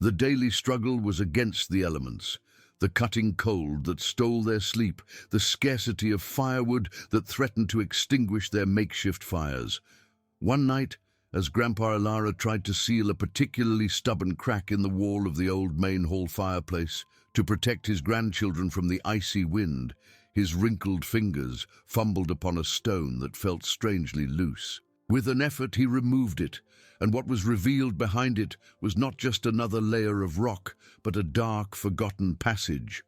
The daily struggle was against the elements, the cutting cold that stole their sleep, the scarcity of firewood that threatened to extinguish their makeshift fires. One night, as Grandpa Ilara tried to seal a particularly stubborn crack in the wall of the old main hall fireplace to protect his grandchildren from the icy wind, his wrinkled fingers fumbled upon a stone that felt strangely loose. With an effort, he removed it, and what was revealed behind it was not just another layer of rock, but a dark, forgotten passage.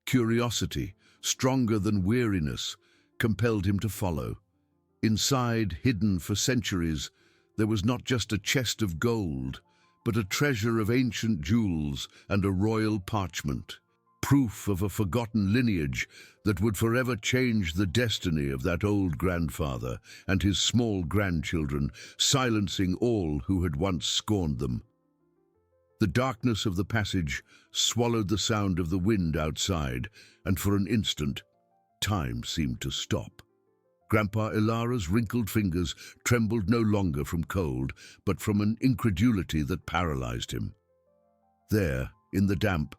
Curiosity, stronger than weariness, compelled him to follow. Inside, hidden for centuries, there was not just a chest of gold, but a treasure of ancient jewels and a royal parchment, proof of a forgotten lineage that would forever change the destiny of that old grandfather and his small grandchildren, silencing all who had once scorned them. The darkness of the passage swallowed the sound of the wind outside, and for an instant, time seemed to stop. Grandpa Ilara's wrinkled fingers trembled no longer from cold, but from an incredulity that paralyzed him. There, in the damp,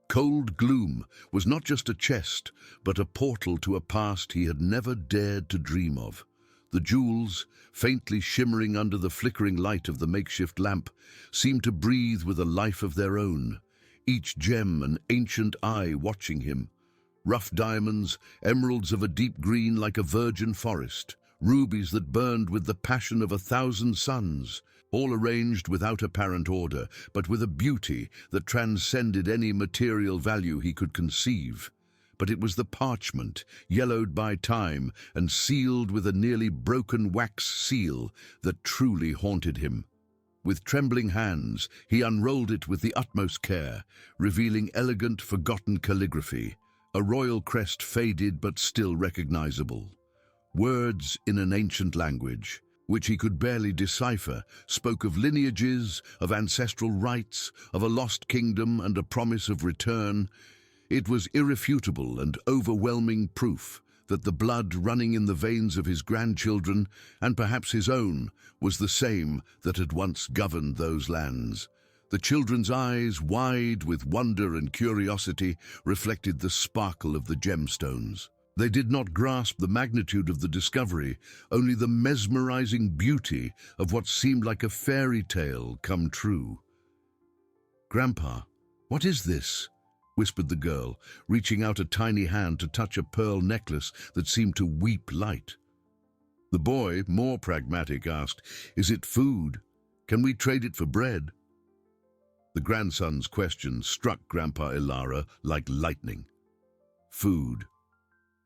cold gloom was not just a chest, but a portal to a past he had never dared to dream of. The jewels, faintly shimmering under the flickering light of the makeshift lamp, seemed to breathe with a life of their own, each gem an ancient eye watching him. Rough diamonds, emeralds of a deep green like a virgin forest, rubies that burned with the passion of 1,000 suns, all arranged without apparent order, but with a beauty that transcended any material value he could conceive. But it was the parchment, yellowed by time and sealed with a nearly broken wax seal, that truly haunted him. With trembling hands, he unrolled it with the utmost care, revealing elegant, forgotten calligraphy, a royal crest faded but still recognizable. Words in an ancient language, which he could barely decipher, spoke of lineages, of ancestral rites, of a lost kingdom and a promise of return. It was irrefutable and overwhelming proof that the blood running in the veins of his grandchildren, and perhaps his own, was the same that had once governed those lands. The children's eyes, wide with wonder and curiosity, reflected the sparkle of the gemstones. They did not grasp the magnitude of the discovery, only the mesmerizing beauty of what seemed like a fairy tale come true. "Grandpa, what is this?" whispered the girl, reaching out a tiny hand to touch a pearl necklace that seemed to weep light. The boy, more pragmatic, asked, "Is it food? Can we trade it for bread?" The grandson's question struck Grandpa Ilara like lightning. Food.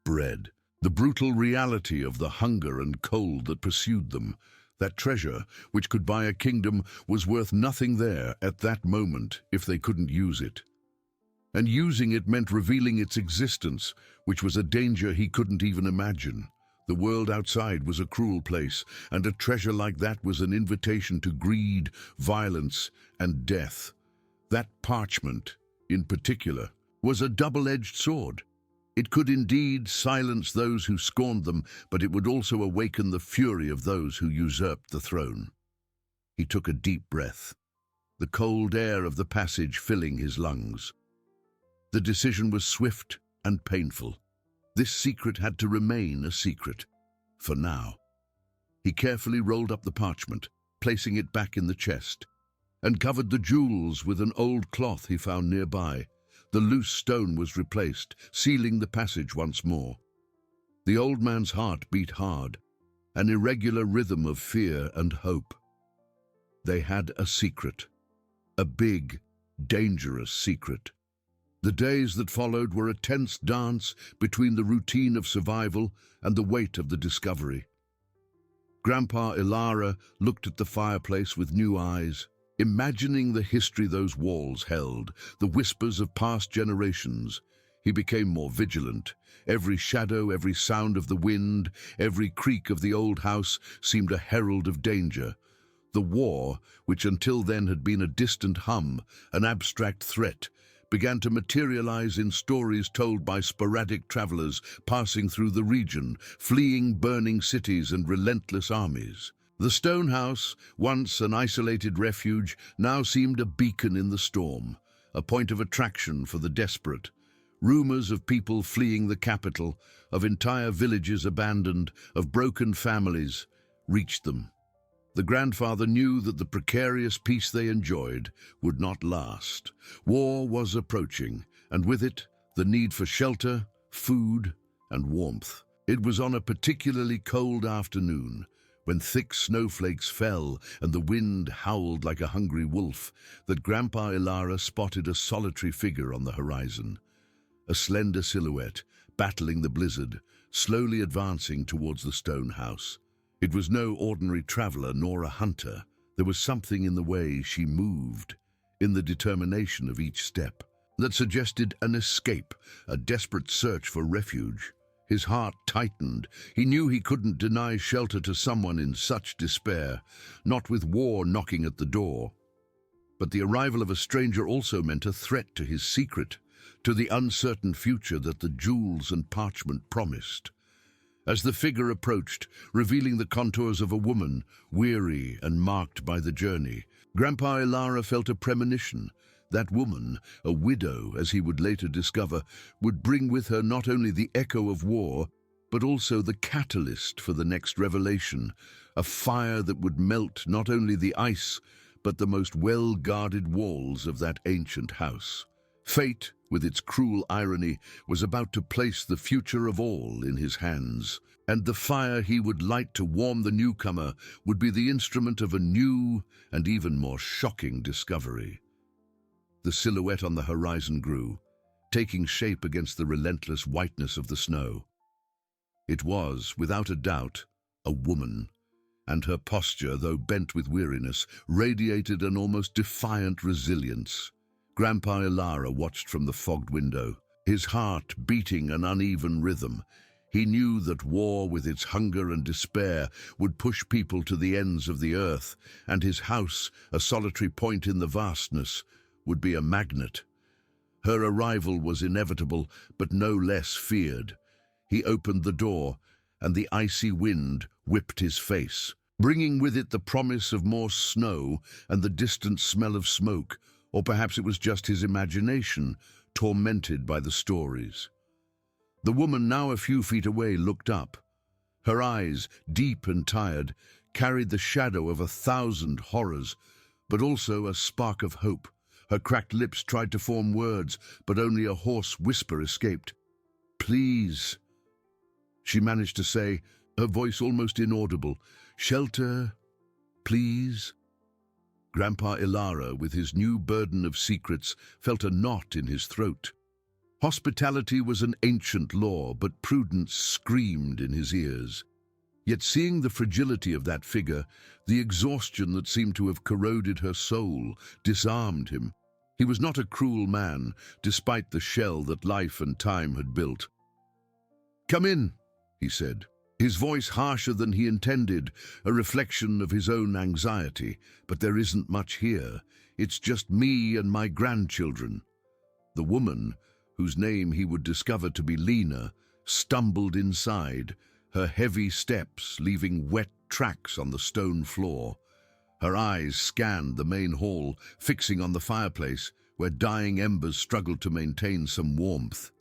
Bread. The brutal reality of the hunger and cold that pursued them. That treasure, which could buy a kingdom, was worth nothing there at that moment if they couldn't use it. And using it meant revealing its existence, which was a danger he couldn't even imagine. The world outside was a cruel place, and a treasure like that was an invitation to greed, violence, and death. That parchment, in particular, was a double-edged sword. It could indeed silence those who scorned them, but it would also awaken the fury of those who usurped the throne. He took a deep breath, the cold air of the passage filling his lungs. The decision was swift and painful. This secret had to remain a secret, for now. He carefully rolled up the parchment, placing it back in the chest, and covered the jewels with an old cloth he found nearby. The loose stone was replaced, sealing the passage once more. The old man's heart beat hard, an irregular rhythm of fear and hope. They had a secret, a big, dangerous secret. The days that followed were a tense dance between the routine of survival and the weight of the discovery. Grandpa Ilara looked at the fireplace with new eyes, imagining the history those walls held, the whispers of past generations. He became more vigilant. Every shadow, every sound of the wind, every creak of the old house seemed a herald of danger. The war, which until then had been a distant hum, an abstract threat, began to materialize in stories told by sporadic travelers passing through the region, fleeing burning cities and relentless armies. The stone house, once an isolated refuge, now seemed a beacon in the storm, a point of attraction for the desperate. Rumors of people fleeing the capital, of entire villages abandoned, of broken families, reached them. The grandfather knew that the precarious peace they enjoyed would not last. War was approaching, and with it, the need for shelter, food, and warmth. It was on a particularly cold afternoon, when thick snowflakes fell and the wind howled like a hungry wolf, that Grandpa Ilara spotted a solitary figure on the horizon. A slender silhouette, battling the blizzard, slowly advancing towards the stone house. It was no ordinary traveler nor a hunter. There was something in the way she moved, in the determination of each step, that suggested an escape, a desperate search for refuge. His heart tightened. He knew he couldn't deny shelter to someone in such despair, not with war knocking at the door. But the arrival of a stranger also meant a threat to his secret, to the uncertain future that the jewels and parchment promised. As the figure approached, revealing the contours of a woman, weary and marked by the journey, Grandpa Ilara felt a premonition. That woman, a widow as he would later discover, would bring with her not only the echo of war, but also the catalyst for the next revelation, a fire that would melt not only the ice, but the most well-guarded walls of that ancient house. Fate, with its cruel irony, was about to place the future of all in his hands, and the fire he would light to warm the newcomer would be the instrument of a new and even more shocking discovery. The silhouette on the horizon grew, taking shape against the relentless whiteness of the snow. It was, without a doubt, a woman, and her posture, though bent with weariness, radiated an almost defiant resilience. Grandpa Ilara watched from the fogged window, his heart beating an uneven rhythm. He knew that war, with its hunger and despair, would push people to the ends of the earth, and his house, a solitary point in the vastness, would be a magnet. Her arrival was inevitable, but no less feared. He opened the door, and the icy wind whipped his face, bringing with it the promise of more snow and the distant smell of smoke, or perhaps it was just his imagination, tormented by the stories. The woman, now a few feet away, looked up. Her eyes, deep and tired, carried the shadow of 1,000 horrors, but also a spark of hope. Her cracked lips tried to form words, but only a hoarse whisper escaped. "Please," she managed to say, her voice almost inaudible. "Shelter, please." Grandpa Ilara, with his new burden of secrets, felt a knot in his throat. Hospitality was an ancient law, but prudence screamed in his ears. Yet seeing the fragility of that figure, the exhaustion that seemed to have corroded her soul, disarmed him. He was not a cruel man, despite the shell that life and time had built. "Come in," he said, his voice harsher than he intended, a reflection of his own anxiety. "But there isn't much here. It's just me and my grandchildren." The woman, whose name he would discover to be Lena, stumbled inside, her heavy steps leaving wet tracks on the stone floor. Her eyes scanned the main hall, fixing on the fireplace, where dying embers struggled to maintain some warmth.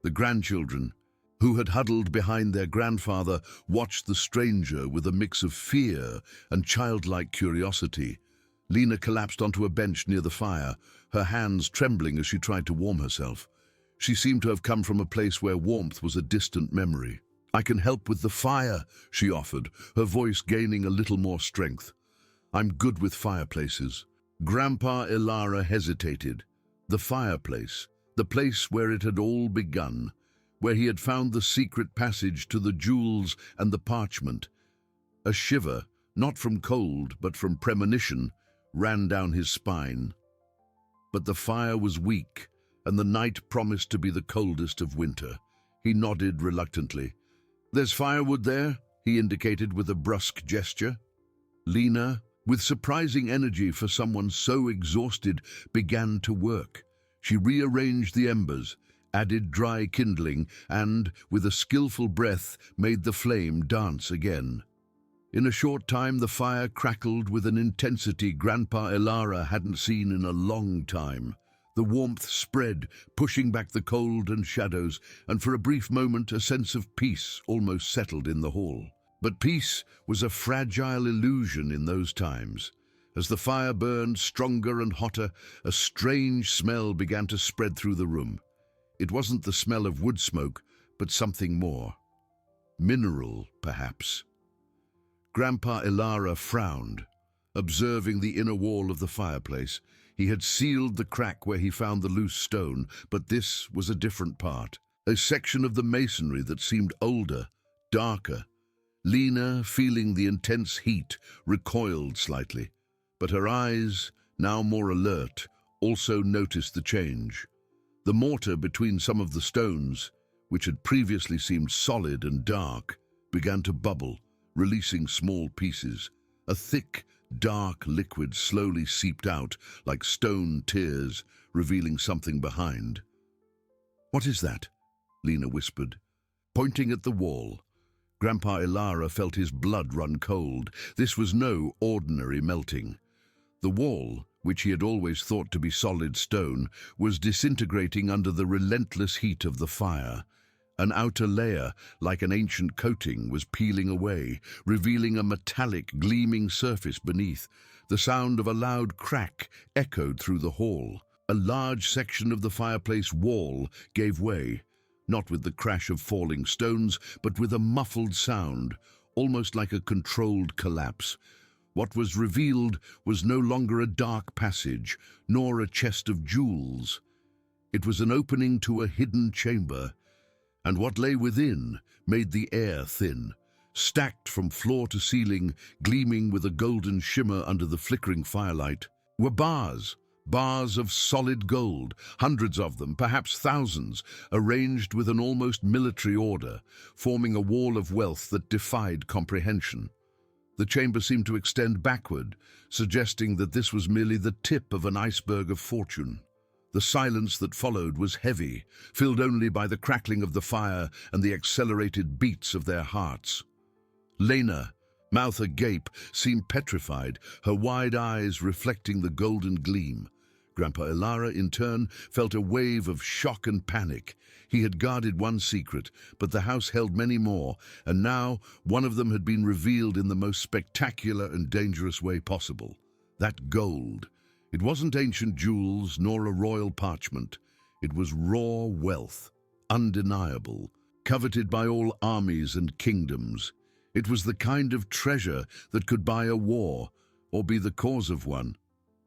The grandchildren, who had huddled behind their grandfather, watched the stranger with a mix of fear and childlike curiosity. Lena collapsed onto a bench near the fire, her hands trembling as she tried to warm herself. She seemed to have come from a place where warmth was a distant memory. "I can help with the fire," she offered, her voice gaining a little more strength. "I'm good with fireplaces." Grandpa Ilara hesitated. The fireplace, the place where it had all begun, where he had found the secret passage to the jewels and the parchment. A shiver, not from cold but from premonition, ran down his spine. But the fire was weak, and the night promised to be the coldest of winter. He nodded reluctantly. "There's firewood there," he indicated with a brusque gesture. Lena, with surprising energy for someone so exhausted, began to work. She rearranged the embers, added dry kindling, and, with a skillful breath, made the flame dance again. In a short time, the fire crackled with an intensity Grandpa Elara hadn't seen in a long time. The warmth spread, pushing back the cold and shadows, and for a brief moment a sense of peace almost settled in the hall. But peace was a fragile illusion in those times. As the fire burned stronger and hotter, a strange smell began to spread through the room. It wasn't the smell of wood smoke, but something more. Mineral, perhaps. Grandpa Elara frowned, observing the inner wall of the fireplace. He had sealed the crack where he found the loose stone, but this was a different part, a section of the masonry that seemed older, darker. Lena, feeling the intense heat, recoiled slightly, but her eyes, now more alert, also noticed the change. The mortar between some of the stones, which had previously seemed solid and dark, began to bubble, releasing small pieces. A thick, dark liquid slowly seeped out like stone tears, revealing something behind. "What is that?" Lena whispered. Pointing at the wall, Grandpa Elara felt his blood run cold. This was no ordinary melting. The wall, which he had always thought to be solid stone, was disintegrating under the relentless heat of the fire. An outer layer, like an ancient coating, was peeling away, revealing a metallic, gleaming surface beneath. The sound of a loud crack echoed through the hall. A large section of the fireplace wall gave way, not with the crash of falling stones, but with a muffled sound, almost like a controlled collapse. What was revealed was no longer a dark passage, nor a chest of jewels. It was an opening to a hidden chamber, and what lay within made the air thin. Stacked from floor to ceiling, gleaming with a golden shimmer under the flickering firelight, were bars of solid gold, hundreds of them, perhaps thousands, arranged with an almost military order, forming a wall of wealth that defied comprehension. The chamber seemed to extend backward, suggesting that this was merely the tip of an iceberg of fortune. The silence that followed was heavy, filled only by the crackling of the fire and the accelerated beats of their hearts. Lena, mouth agape, seemed petrified, her wide eyes reflecting the golden gleam. Grandpa Elara, in turn, felt a wave of shock and panic. He had guarded one secret, but the house held many more, and now one of them had been revealed in the most spectacular and dangerous way possible. That gold. It wasn't ancient jewels nor a royal parchment. It was raw wealth, undeniable, coveted by all armies and kingdoms. It was the kind of treasure that could buy a war or be the cause of one.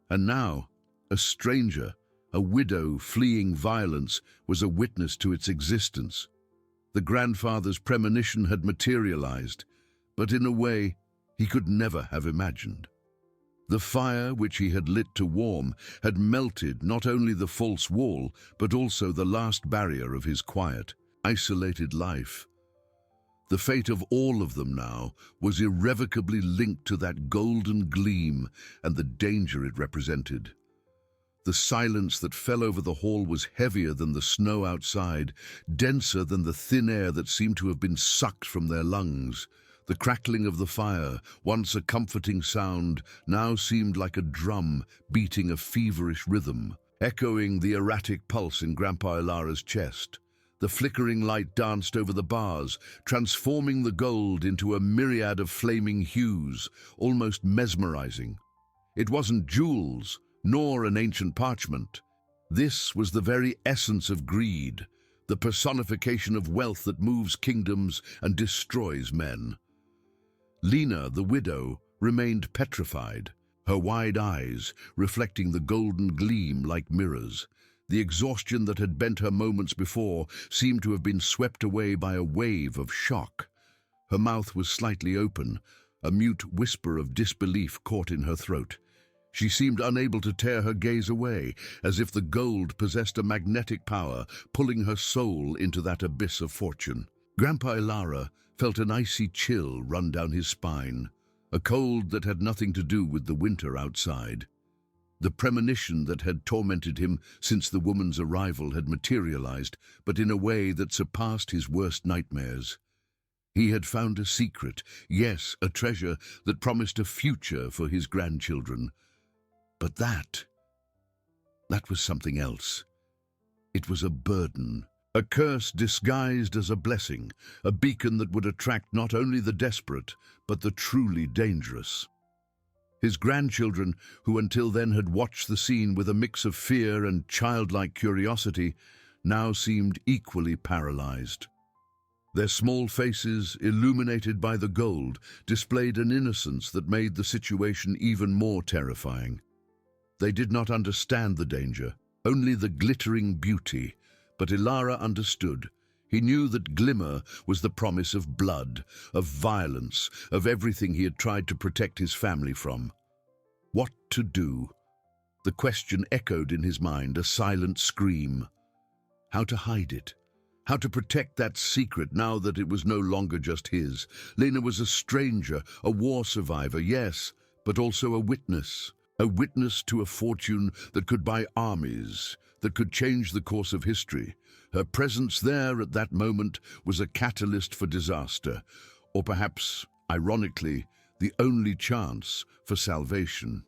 And now, a stranger, a widow fleeing violence, was a witness to its existence. The grandfather's premonition had materialized, but in a way he could never have imagined. The fire which he had lit to warm had melted not only the false wall, but also the last barrier of his quiet, isolated life. The fate of all of them now was irrevocably linked to that golden gleam and the danger it represented. The silence that fell over the hall was heavier than the snow outside, denser than the thin air that seemed to have been sucked from their lungs. The crackling of the fire, once a comforting sound, now seemed like a drum beating a feverish rhythm, echoing the erratic pulse in Grandpa Elara's chest. The flickering light danced over the bars, transforming the gold into a myriad of flaming hues, almost mesmerizing. It wasn't jewels, nor an ancient parchment. This was the very essence of greed, the personification of wealth that moves kingdoms and destroys men. Lena, the widow, remained petrified, her wide eyes reflecting the golden gleam like mirrors. The exhaustion that had bent her moments before seemed to have been swept away by a wave of shock. Her mouth was slightly open, a mute whisper of disbelief caught in her throat. She seemed unable to tear her gaze away, as if the gold possessed a magnetic power, pulling her soul into that abyss of fortune. Grandpa Elara felt an icy chill run down his spine, a cold that had nothing to do with the winter outside. The premonition that had tormented him since the woman's arrival had materialized, but in a way that surpassed his worst nightmares. He had found a secret, yes, a treasure that promised a future for his grandchildren. But that was something else. It was a burden, a curse disguised as a blessing, a beacon that would attract not only the desperate, but the truly dangerous. His grandchildren, who until then had watched the scene with a mix of fear and childlike curiosity, now seemed equally paralyzed. Their small faces, illuminated by the gold, displayed an innocence that made the situation even more terrifying. They did not understand the danger, only the glittering beauty, but Ilara understood. He knew that glimmer was the promise of blood, of violence, of everything he had tried to protect his family from. What to do? The question echoed in his mind, a silent scream. How to hide it? How to protect that secret now that it was no longer just his? Lena was a stranger, a war survivor, yes, but also a witness to a fortune that could buy armies, that could change the course of history. Her presence there at that moment was a catalyst for disaster, or perhaps, ironically, the only chance for salvation.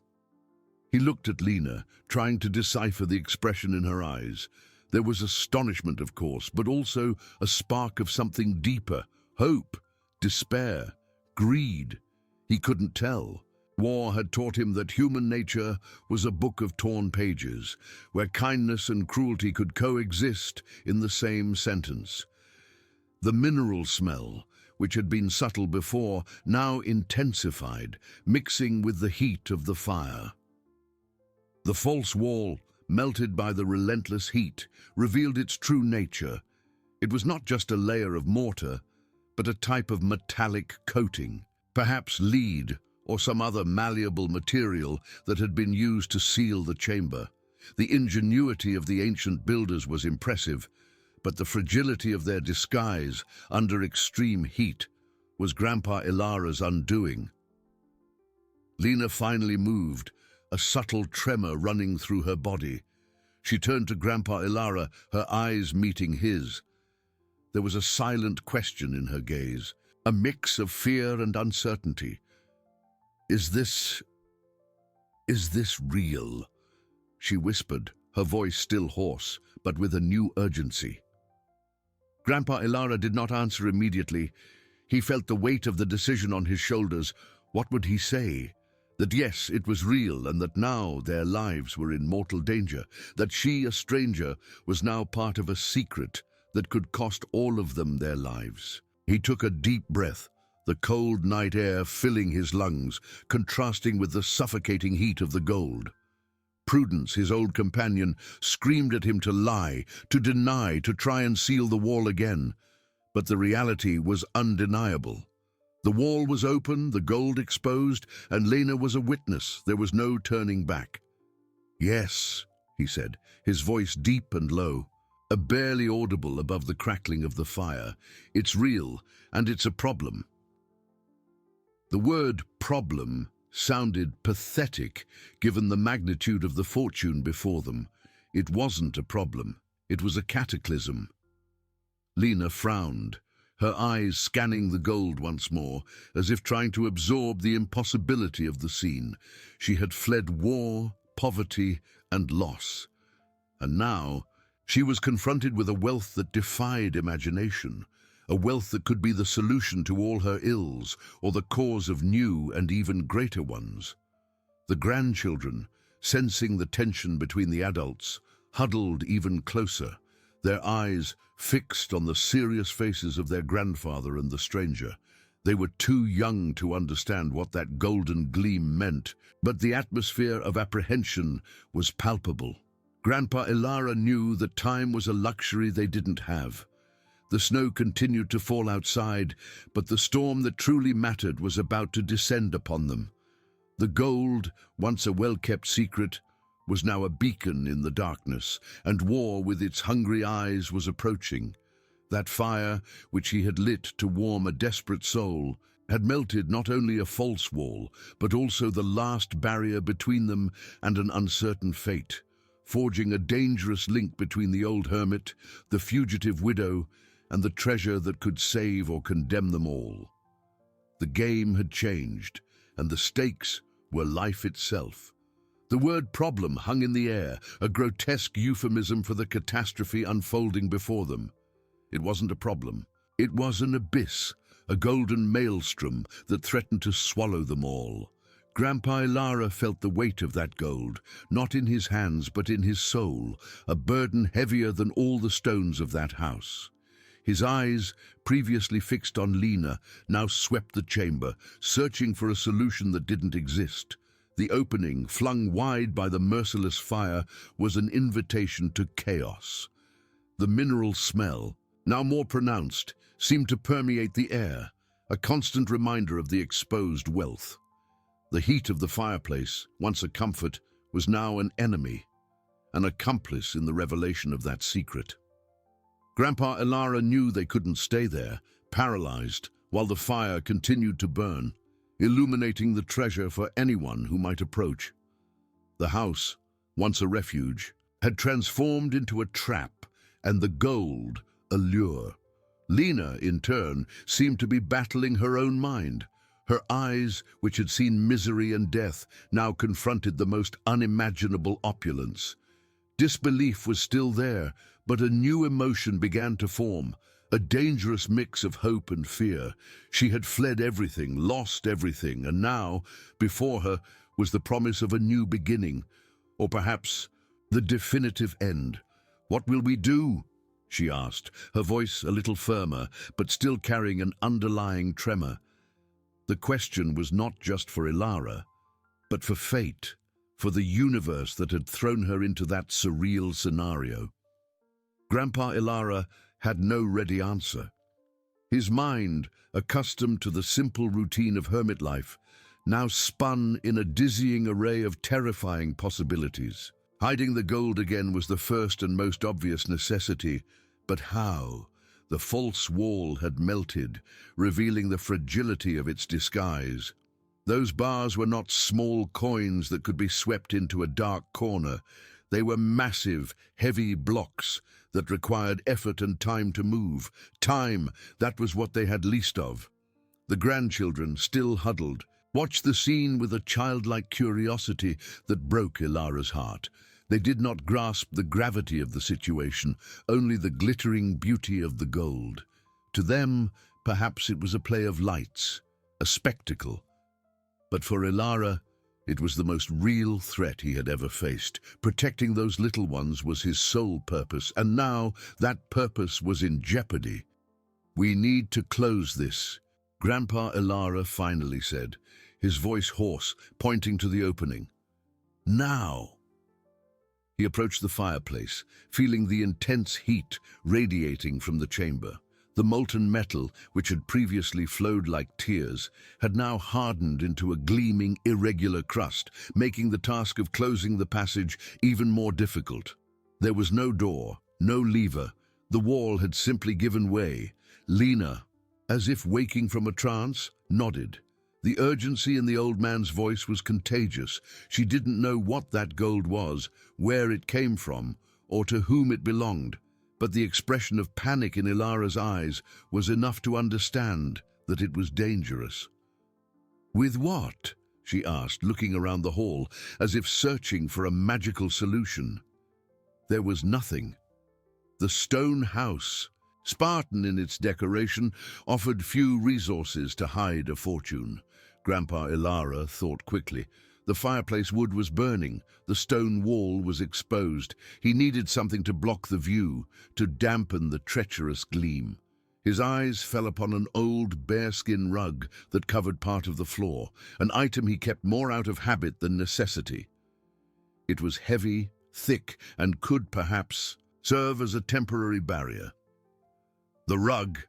He looked at Lena, trying to decipher the expression in her eyes. There was astonishment, of course, but also a spark of something deeper, hope, despair, greed. He couldn't tell. War had taught him that human nature was a book of torn pages, where kindness and cruelty could coexist in the same sentence. The mineral smell, which had been subtle before, now intensified, mixing with the heat of the fire. The false wall, melted by the relentless heat, revealed its true nature. It was not just a layer of mortar, but a type of metallic coating, perhaps lead or some other malleable material that had been used to seal the chamber. The ingenuity of the ancient builders was impressive, but the fragility of their disguise under extreme heat was Grandpa Ilara's undoing. Lena finally moved, a subtle tremor running through her body. She turned to Grandpa Ilara, her eyes meeting his. There was a silent question in her gaze, a mix of fear and uncertainty. Is this real? She whispered, her voice still hoarse, but with a new urgency. Grandpa Ilara did not answer immediately. He felt the weight of the decision on his shoulders. What would he say? That yes, it was real, and that now their lives were in mortal danger, that she, a stranger, was now part of a secret that could cost all of them their lives. He took a deep breath, the cold night air filling his lungs, contrasting with the suffocating heat of the gold. Prudence, his old companion, screamed at him to lie, to deny, to try and seal the wall again. But the reality was undeniable. The wall was open, the gold exposed, and Lena was a witness. There was no turning back. Yes, he said, his voice deep and low, barely audible above the crackling of the fire. It's real, and it's a problem. The word problem sounded pathetic, given the magnitude of the fortune before them. It wasn't a problem. It was a cataclysm. Lena frowned, her eyes scanning the gold once more, as if trying to absorb the impossibility of the scene. She had fled war, poverty, and loss. And now she was confronted with a wealth that defied imagination, a wealth that could be the solution to all her ills, or the cause of new and even greater ones. The grandchildren, sensing the tension between the adults, huddled even closer, their eyes fixed on the serious faces of their grandfather and the stranger. They were too young to understand what that golden gleam meant, but the atmosphere of apprehension was palpable. Grandpa Ilara knew that time was a luxury they didn't have. The snow continued to fall outside, but the storm that truly mattered was about to descend upon them. The gold, once a well-kept secret, was now a beacon in the darkness, and war with its hungry eyes was approaching. That fire, which he had lit to warm a desperate soul, had melted not only a false wall, but also the last barrier between them and an uncertain fate, forging a dangerous link between the old hermit, the fugitive widow, and the treasure that could save or condemn them all. The game had changed, and the stakes were life itself. The word problem hung in the air, a grotesque euphemism for the catastrophe unfolding before them. It wasn't a problem. It was an abyss, a golden maelstrom that threatened to swallow them all. Grandpa Ilara felt the weight of that gold, not in his hands but in his soul, a burden heavier than all the stones of that house. His eyes, previously fixed on Lena, now swept the chamber, searching for a solution that didn't exist. The opening, flung wide by the merciless fire, was an invitation to chaos. The mineral smell, now more pronounced, seemed to permeate the air, a constant reminder of the exposed wealth. The heat of the fireplace, once a comfort, was now an enemy, an accomplice in the revelation of that secret. Grandpa Ilara knew they couldn't stay there, paralyzed, while the fire continued to burn, illuminating the treasure for anyone who might approach. The house, once a refuge, had transformed into a trap, and the gold a lure. Lena, in turn, seemed to be battling her own mind. Her eyes, which had seen misery and death, now confronted the most unimaginable opulence. Disbelief was still there, but a new emotion began to form, a dangerous mix of hope and fear. She had fled everything, lost everything, and now, before her, was the promise of a new beginning, or perhaps the definitive end. "What will we do?" she asked, her voice a little firmer, but still carrying an underlying tremor. The question was not just for Ilara, but for fate, for the universe that had thrown her into that surreal scenario. Grandpa Ilara had no ready answer. His mind, accustomed to the simple routine of hermit life, now spun in a dizzying array of terrifying possibilities. Hiding the gold again was the first and most obvious necessity, but how? The false wall had melted, revealing the fragility of its disguise. Those bars were not small coins that could be swept into a dark corner. They were massive, heavy blocks that required effort and time to move. Time, that was what they had least of. The grandchildren, still huddled, watched the scene with a childlike curiosity that broke Ilara's heart. They did not grasp the gravity of the situation, only the glittering beauty of the gold. To them, perhaps it was a play of lights, a spectacle. But for Ilara, it was the most real threat he had ever faced. Protecting those little ones was his sole purpose, and now that purpose was in jeopardy. "We need to close this," Grandpa Ilara finally said, his voice hoarse, pointing to the opening. "Now!" He approached the fireplace, feeling the intense heat radiating from the chamber. The molten metal, which had previously flowed like tears, had now hardened into a gleaming, irregular crust, making the task of closing the passage even more difficult. There was no door, no lever. The wall had simply given way. Lena, as if waking from a trance, nodded. The urgency in the old man's voice was contagious. She didn't know what that gold was, where it came from, or to whom it belonged. But the expression of panic in Ilara's eyes was enough to understand that it was dangerous. "With what?" she asked, looking around the hall, as if searching for a magical solution. There was nothing. The stone house, Spartan in its decoration, offered few resources to hide a fortune. Grandpa Ilara thought quickly. The fireplace wood was burning, the stone wall was exposed. He needed something to block the view, to dampen the treacherous gleam. His eyes fell upon an old bearskin rug that covered part of the floor, an item he kept more out of habit than necessity. It was heavy, thick, and could, perhaps, serve as a temporary barrier. "The rug,"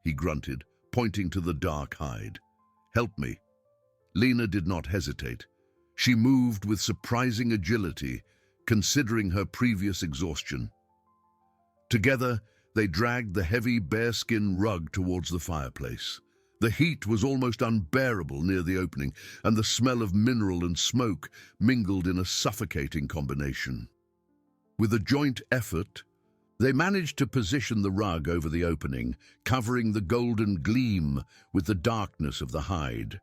he grunted, pointing to the dark hide. "Help me." Lena did not hesitate. She moved with surprising agility, considering her previous exhaustion. Together, they dragged the heavy bearskin rug towards the fireplace. The heat was almost unbearable near the opening, and the smell of mineral and smoke mingled in a suffocating combination. With a joint effort, They managed to position the rug over the opening, covering the golden gleam with the darkness of the hide.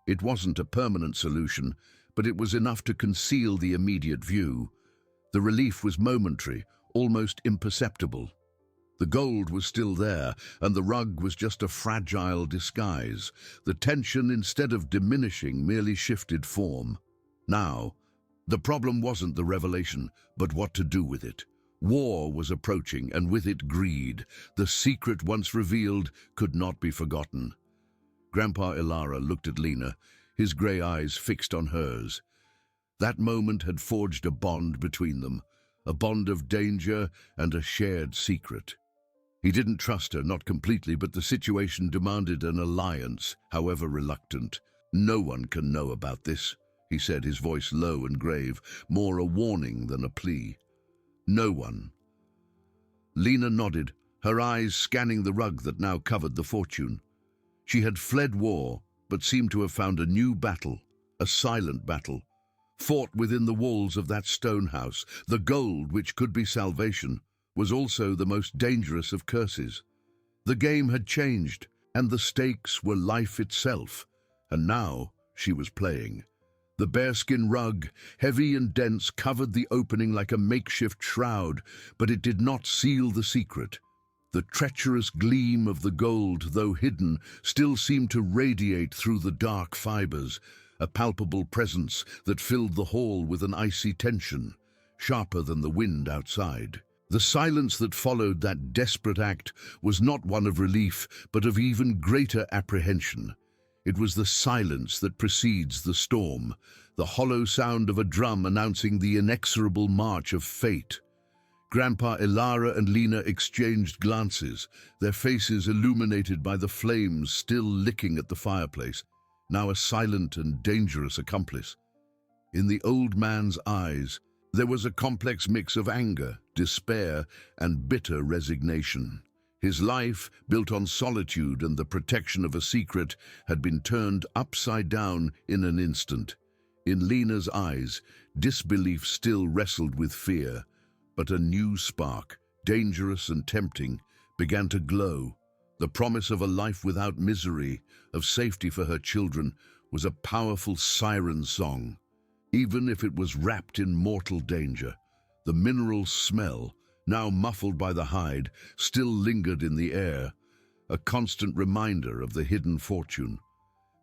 It wasn't a permanent solution, but it was enough to conceal the immediate view. The relief was momentary, almost imperceptible. The gold was still there, and the rug was just a fragile disguise. The tension, instead of diminishing, merely shifted form. Now, the problem wasn't the revelation, but what to do with it. War was approaching, and with it greed. The secret once revealed could not be forgotten. Grandpa Ilara looked at Lena, his grey eyes fixed on hers. That moment had forged a bond between them, a bond of danger and a shared secret. He didn't trust her, not completely, but the situation demanded an alliance, however reluctant. "No one can know about this," he said, his voice low and grave, more a warning than a plea. "No one." Lena nodded, her eyes scanning the rug that now covered the fortune. She had fled war, but seemed to have found a new battle, a silent battle, fought within the walls of that stone house. The gold, which could be salvation, was also the most dangerous of curses. The game had changed, and the stakes were life itself, and now she was playing. The bearskin rug, heavy and dense, covered the opening like a makeshift shroud, but it did not seal the secret. The treacherous gleam of the gold, though hidden, still seemed to radiate through the dark fibers, a palpable presence that filled the hall with an icy tension, sharper than the wind outside. The silence that followed that desperate act was not one of relief, but of even greater apprehension. It was the silence that precedes the storm, the hollow sound of a drum announcing the inexorable march of fate. Grandpa Ilara and Lena exchanged glances, their faces illuminated by the flames still licking at the fireplace, now a silent and dangerous accomplice. In the old man's eyes, there was a complex mix of anger, despair, and bitter resignation. His life, built on solitude and the protection of a secret, had been turned upside down in an instant. In Lena's eyes, disbelief still wrestled with fear, but a new spark, dangerous and tempting, began to glow. The promise of a life without misery, of safety for her children, was a powerful siren song. Even if it was wrapped in mortal danger, the mineral smell, now muffled by the hide, still lingered in the air, a constant reminder of the hidden fortune.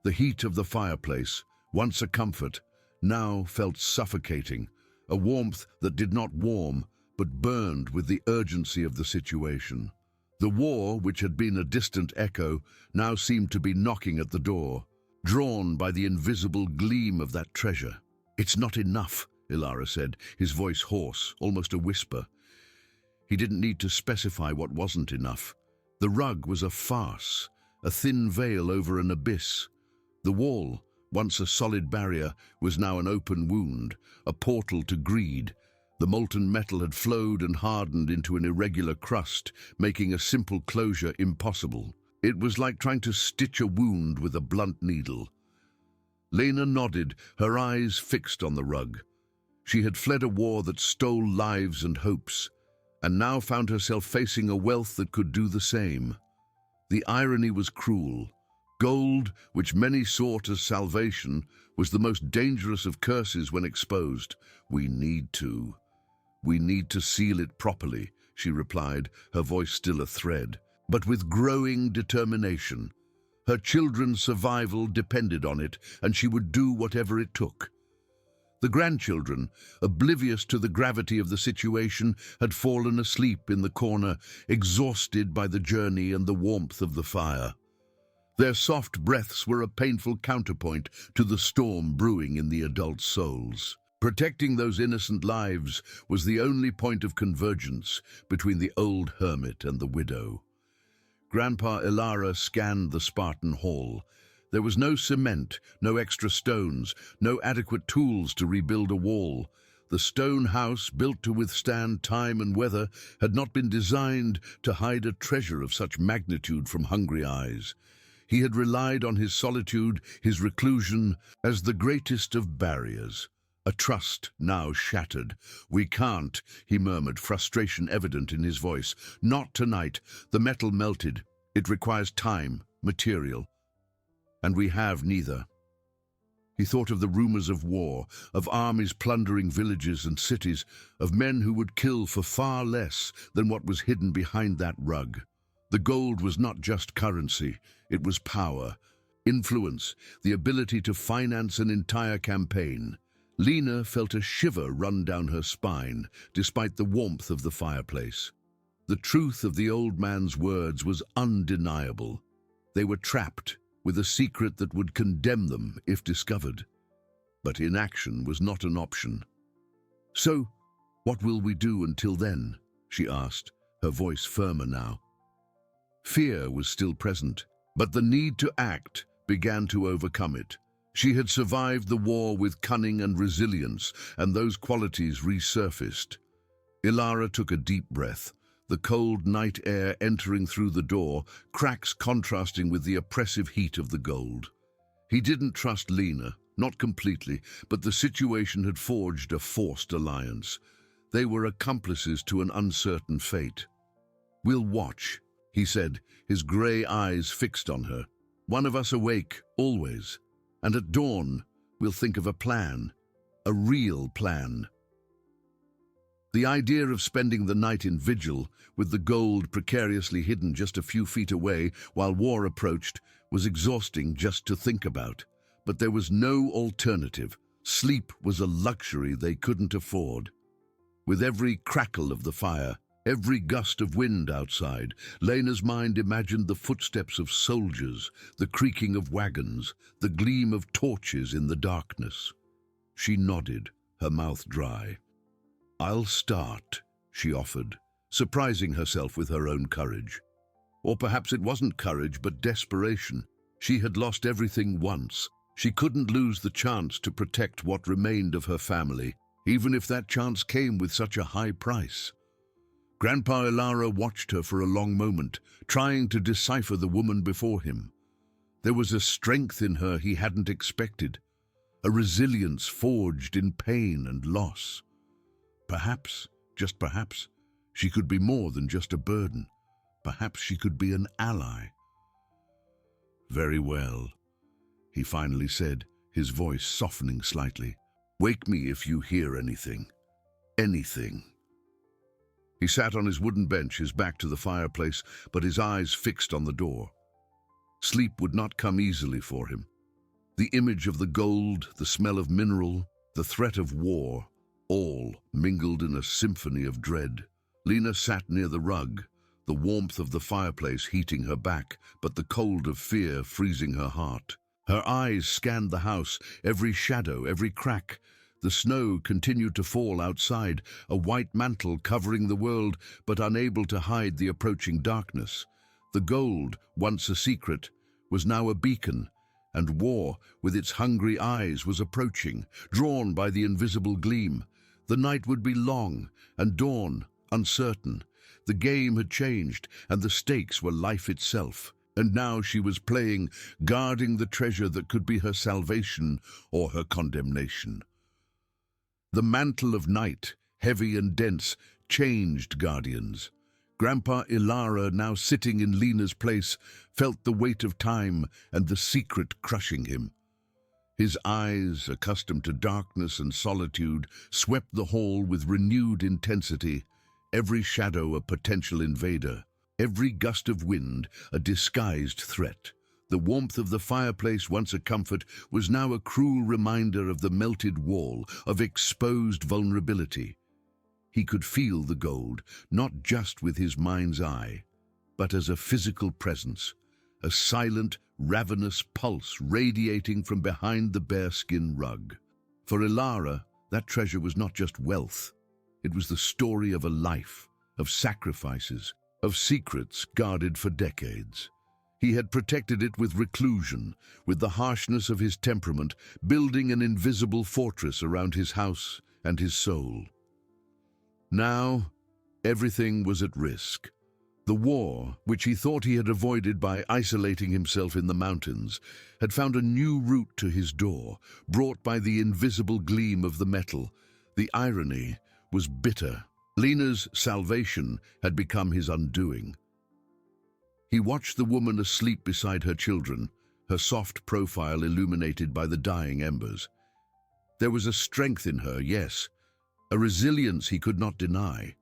The heat of the fireplace, once a comfort, now felt suffocating, a warmth that did not warm, but burned with the urgency of the situation. The war, which had been a distant echo, now seemed to be knocking at the door, drawn by the invisible gleam of that treasure. "It's not enough," Ilara said, his voice hoarse, almost a whisper. He didn't need to specify what wasn't enough. The rug was a farce, a thin veil over an abyss. The wall, once a solid barrier, was now an open wound, a portal to greed. The molten metal had flowed and hardened into an irregular crust, making a simple closure impossible. It was like trying to stitch a wound with a blunt needle. Lena nodded, her eyes fixed on the rug. She had fled a war that stole lives and hopes, and now found herself facing a wealth that could do the same. The irony was cruel. Gold, which many sought as salvation, was the most dangerous of curses when exposed. We need to seal it properly," she replied, her voice still a thread, but with growing determination. Her children's survival depended on it, and she would do whatever it took. The grandchildren, oblivious to the gravity of the situation, had fallen asleep in the corner, exhausted by the journey and the warmth of the fire. Their soft breaths were a painful counterpoint to the storm brewing in the adult souls. Protecting those innocent lives was the only point of convergence between the old hermit and the widow. Grandpa Ilara scanned the Spartan hall. There was no cement, no extra stones, no adequate tools to rebuild a wall. The stone house, built to withstand time and weather, had not been designed to hide a treasure of such magnitude from hungry eyes. He had relied on his solitude, his reclusion, as the greatest of barriers. A trust now shattered. "We can't," he murmured, frustration evident in his voice. "Not tonight. The metal melted. It requires time, material, and we have neither." He thought of the rumors of war, of armies plundering villages and cities, of men who would kill for far less than what was hidden behind that rug. The gold was not just currency, it was power, influence, the ability to finance an entire campaign. Lena felt a shiver run down her spine, despite the warmth of the fireplace. The truth of the old man's words was undeniable. They were trapped with a secret that would condemn them if discovered. But inaction was not an option. "So, what will we do until then?" she asked, her voice firmer now. Fear was still present, but the need to act began to overcome it. She had survived the war with cunning and resilience, and those qualities resurfaced. Ilara took a deep breath, the cold night air entering through the door, cracks contrasting with the oppressive heat of the gold. He didn't trust Lena, not completely, but the situation had forged a forced alliance. They were accomplices to an uncertain fate. "We'll watch," he said, his grey eyes fixed on her. "One of us awake, always. And at dawn, we'll think of a plan, a real plan." The idea of spending the night in vigil, with the gold precariously hidden just a few feet away while war approached, was exhausting just to think about. But there was no alternative. Sleep was a luxury they couldn't afford. With every crackle of the fire, every gust of wind outside, Lena's mind imagined the footsteps of soldiers, the creaking of wagons, the gleam of torches in the darkness. She nodded, her mouth dry. "I'll start," she offered, surprising herself with her own courage. Or perhaps it wasn't courage, but desperation. She had lost everything once. She couldn't lose the chance to protect what remained of her family, even if that chance came with such a high price. Grandpa Ilara watched her for a long moment, trying to decipher the woman before him. There was a strength in her he hadn't expected, a resilience forged in pain and loss. Perhaps, just perhaps, she could be more than just a burden. Perhaps she could be an ally. "Very well," he finally said, his voice softening slightly. "Wake me if you hear anything. Anything." He sat on his wooden bench, his back to the fireplace, but his eyes fixed on the door. Sleep would not come easily for him. The image of the gold, the smell of mineral, the threat of war, all mingled in a symphony of dread. Lena sat near the rug, the warmth of the fireplace heating her back, but the cold of fear freezing her heart. Her eyes scanned the house, every shadow, every crack. The snow continued to fall outside, a white mantle covering the world, but unable to hide the approaching darkness. The gold, once a secret, was now a beacon, and war, with its hungry eyes, was approaching, drawn by the invisible gleam. The night would be long, and dawn uncertain. The game had changed, and the stakes were life itself. And now she was playing, guarding the treasure that could be her salvation or her condemnation. The mantle of night, heavy and dense, changed guardians. Grandpa Ilara, now sitting in Lena's place, felt the weight of time and the secret crushing him. His eyes, accustomed to darkness and solitude, swept the hall with renewed intensity, every shadow a potential invader, every gust of wind a disguised threat. The warmth of the fireplace, once a comfort, was now a cruel reminder of the melted wall, of exposed vulnerability. He could feel the gold, not just with his mind's eye, but as a physical presence, a silent, ravenous pulse radiating from behind the bearskin rug. For Ilara, that treasure was not just wealth. It was the story of a life, of sacrifices, of secrets guarded for decades. He had protected it with reclusion, with the harshness of his temperament, building an invisible fortress around his house and his soul. Now, everything was at risk. The war, which he thought he had avoided by isolating himself in the mountains, had found a new route to his door, brought by the invisible gleam of the metal. The irony was bitter. Lena's salvation had become his undoing. He watched the woman asleep beside her children, her soft profile illuminated by the dying embers. There was a strength in her, yes, a resilience he could not deny.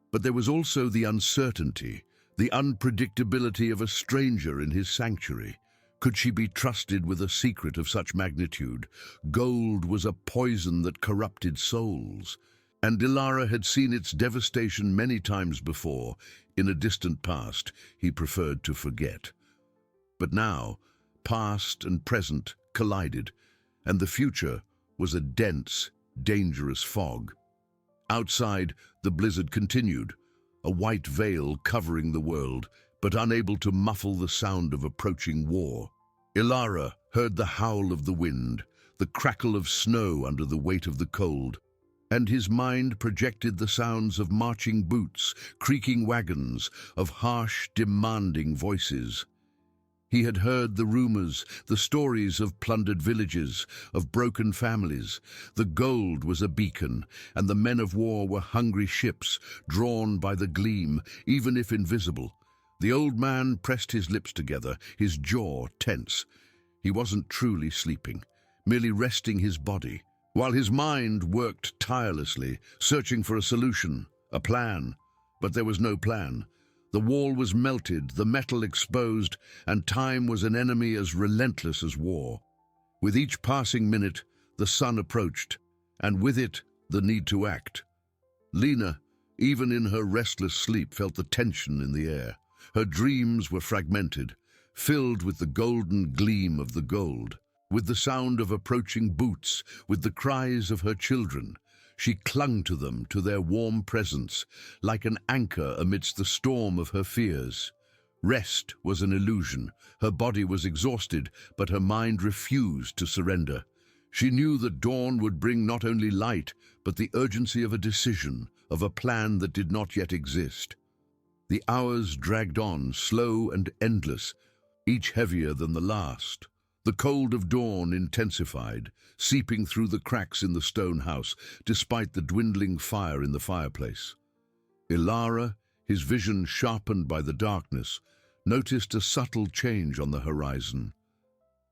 But there was also the uncertainty, the unpredictability of a stranger in his sanctuary. Could she be trusted with a secret of such magnitude? Gold was a poison that corrupted souls, and Ilara had seen its devastation many times before. In a distant past, he preferred to forget. But now, past and present collided, and the future was a dense, dangerous fog. Outside, the blizzard continued, a white veil covering the world, but unable to muffle the sound of approaching war. Ilara heard the howl of the wind, the crackle of snow under the weight of the cold, and his mind projected the sounds of marching boots, creaking wagons, of harsh, demanding voices. He had heard the rumors, the stories of plundered villages, of broken families. The gold was a beacon, and the men of war were hungry ships, drawn by the gleam, even if invisible. The old man pressed his lips together, his jaw tense. He wasn't truly sleeping, merely resting his body, while his mind worked tirelessly, searching for a solution, a plan. But there was no plan. The wall was melted, the metal exposed, and time was an enemy as relentless as war. With each passing minute, the sun approached, and with it, the need to act. Lena, even in her restless sleep, felt the tension in the air. Her dreams were fragmented, filled with the golden gleam of the gold, with the sound of approaching boots, with the cries of her children. She clung to them, to their warm presence, like an anchor amidst the storm of her fears. Rest was an illusion. Her body was exhausted, but her mind refused to surrender. She knew that dawn would bring not only light, but the urgency of a decision, of a plan that did not yet exist. The hours dragged on, slow and endless, each heavier than the last. The cold of dawn intensified, seeping through the cracks in the stone house, despite the dwindling fire in the fireplace. Ilara, his vision sharpened by the darkness, noticed a subtle change on the horizon.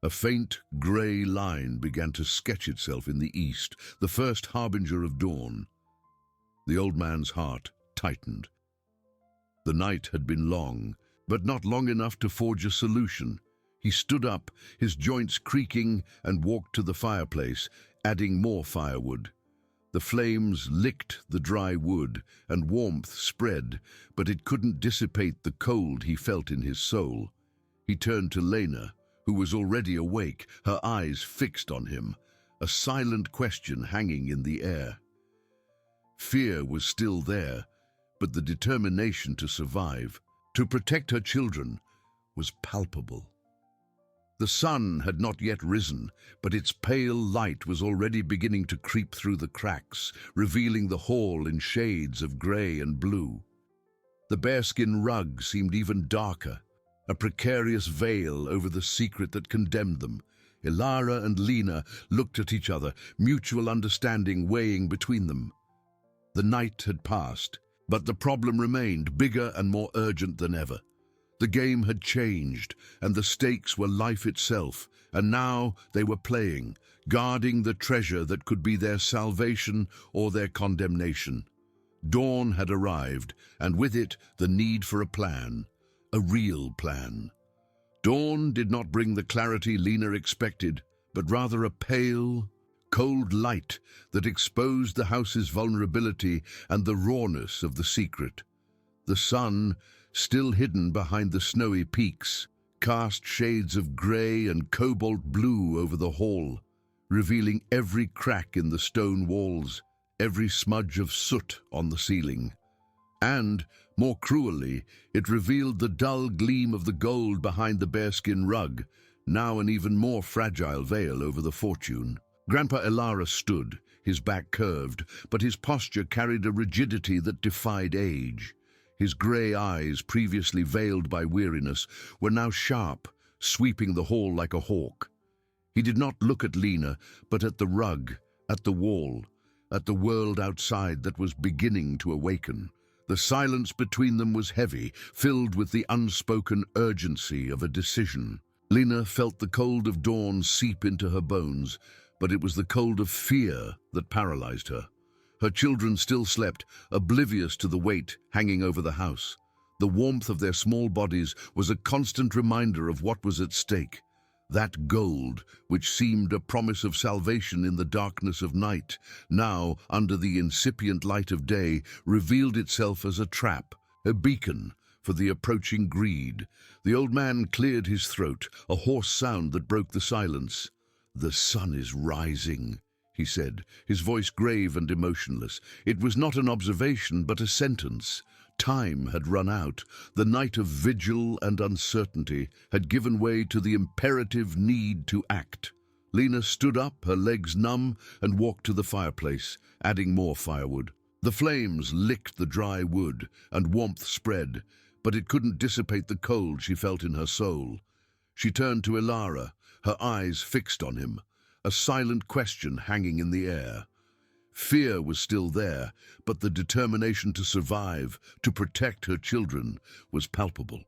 A faint, grey line began to sketch itself in the east, the first harbinger of dawn. The old man's heart tightened. The night had been long, but not long enough to forge a solution. He stood up, his joints creaking, and walked to the fireplace, adding more firewood. The flames licked the dry wood, and warmth spread, but it couldn't dissipate the cold he felt in his soul. He turned to Lena, who was already awake, her eyes fixed on him, a silent question hanging in the air. Fear was still there, but the determination to survive, to protect her children, was palpable. The sun had not yet risen, but its pale light was already beginning to creep through the cracks, revealing the hall in shades of grey and blue. The bearskin rug seemed even darker, a precarious veil over the secret that condemned them. Ilara and Lena looked at each other, mutual understanding weighing between them. The night had passed, but the problem remained, bigger and more urgent than ever. The game had changed, and the stakes were life itself, and now they were playing, guarding the treasure that could be their salvation or their condemnation. Dawn had arrived, and with it the need for a plan, a real plan. Dawn did not bring the clarity Lena expected, but rather a pale, cold light that exposed the house's vulnerability and the rawness of the secret. The sun, still hidden behind the snowy peaks, cast shades of grey and cobalt blue over the hall, revealing every crack in the stone walls, every smudge of soot on the ceiling. And, more cruelly, it revealed the dull gleam of the gold behind the bearskin rug, now an even more fragile veil over the fortune. Grandpa Ilara stood, his back curved, but his posture carried a rigidity that defied age. His grey eyes, previously veiled by weariness, were now sharp, sweeping the hall like a hawk. He did not look at Lena, but at the rug, at the wall, at the world outside that was beginning to awaken. The silence between them was heavy, filled with the unspoken urgency of a decision. Lena felt the cold of dawn seep into her bones, but it was the cold of fear that paralyzed her. Her children still slept, oblivious to the weight hanging over the house. The warmth of their small bodies was a constant reminder of what was at stake. That gold, which seemed a promise of salvation in the darkness of night, now, under the incipient light of day, revealed itself as a trap, a beacon for the approaching greed. The old man cleared his throat, a hoarse sound that broke the silence. "The sun is rising," he said, his voice grave and emotionless. It was not an observation, but a sentence. Time had run out. The night of vigil and uncertainty had given way to the imperative need to act. Lena stood up, her legs numb, and walked to the fireplace, adding more firewood. The flames licked the dry wood, and warmth spread, but it couldn't dissipate the cold she felt in her soul. She turned to Ilara, her eyes fixed on him, a silent question hanging in the air. Fear was still there, but the determination to survive, to protect her children, was palpable.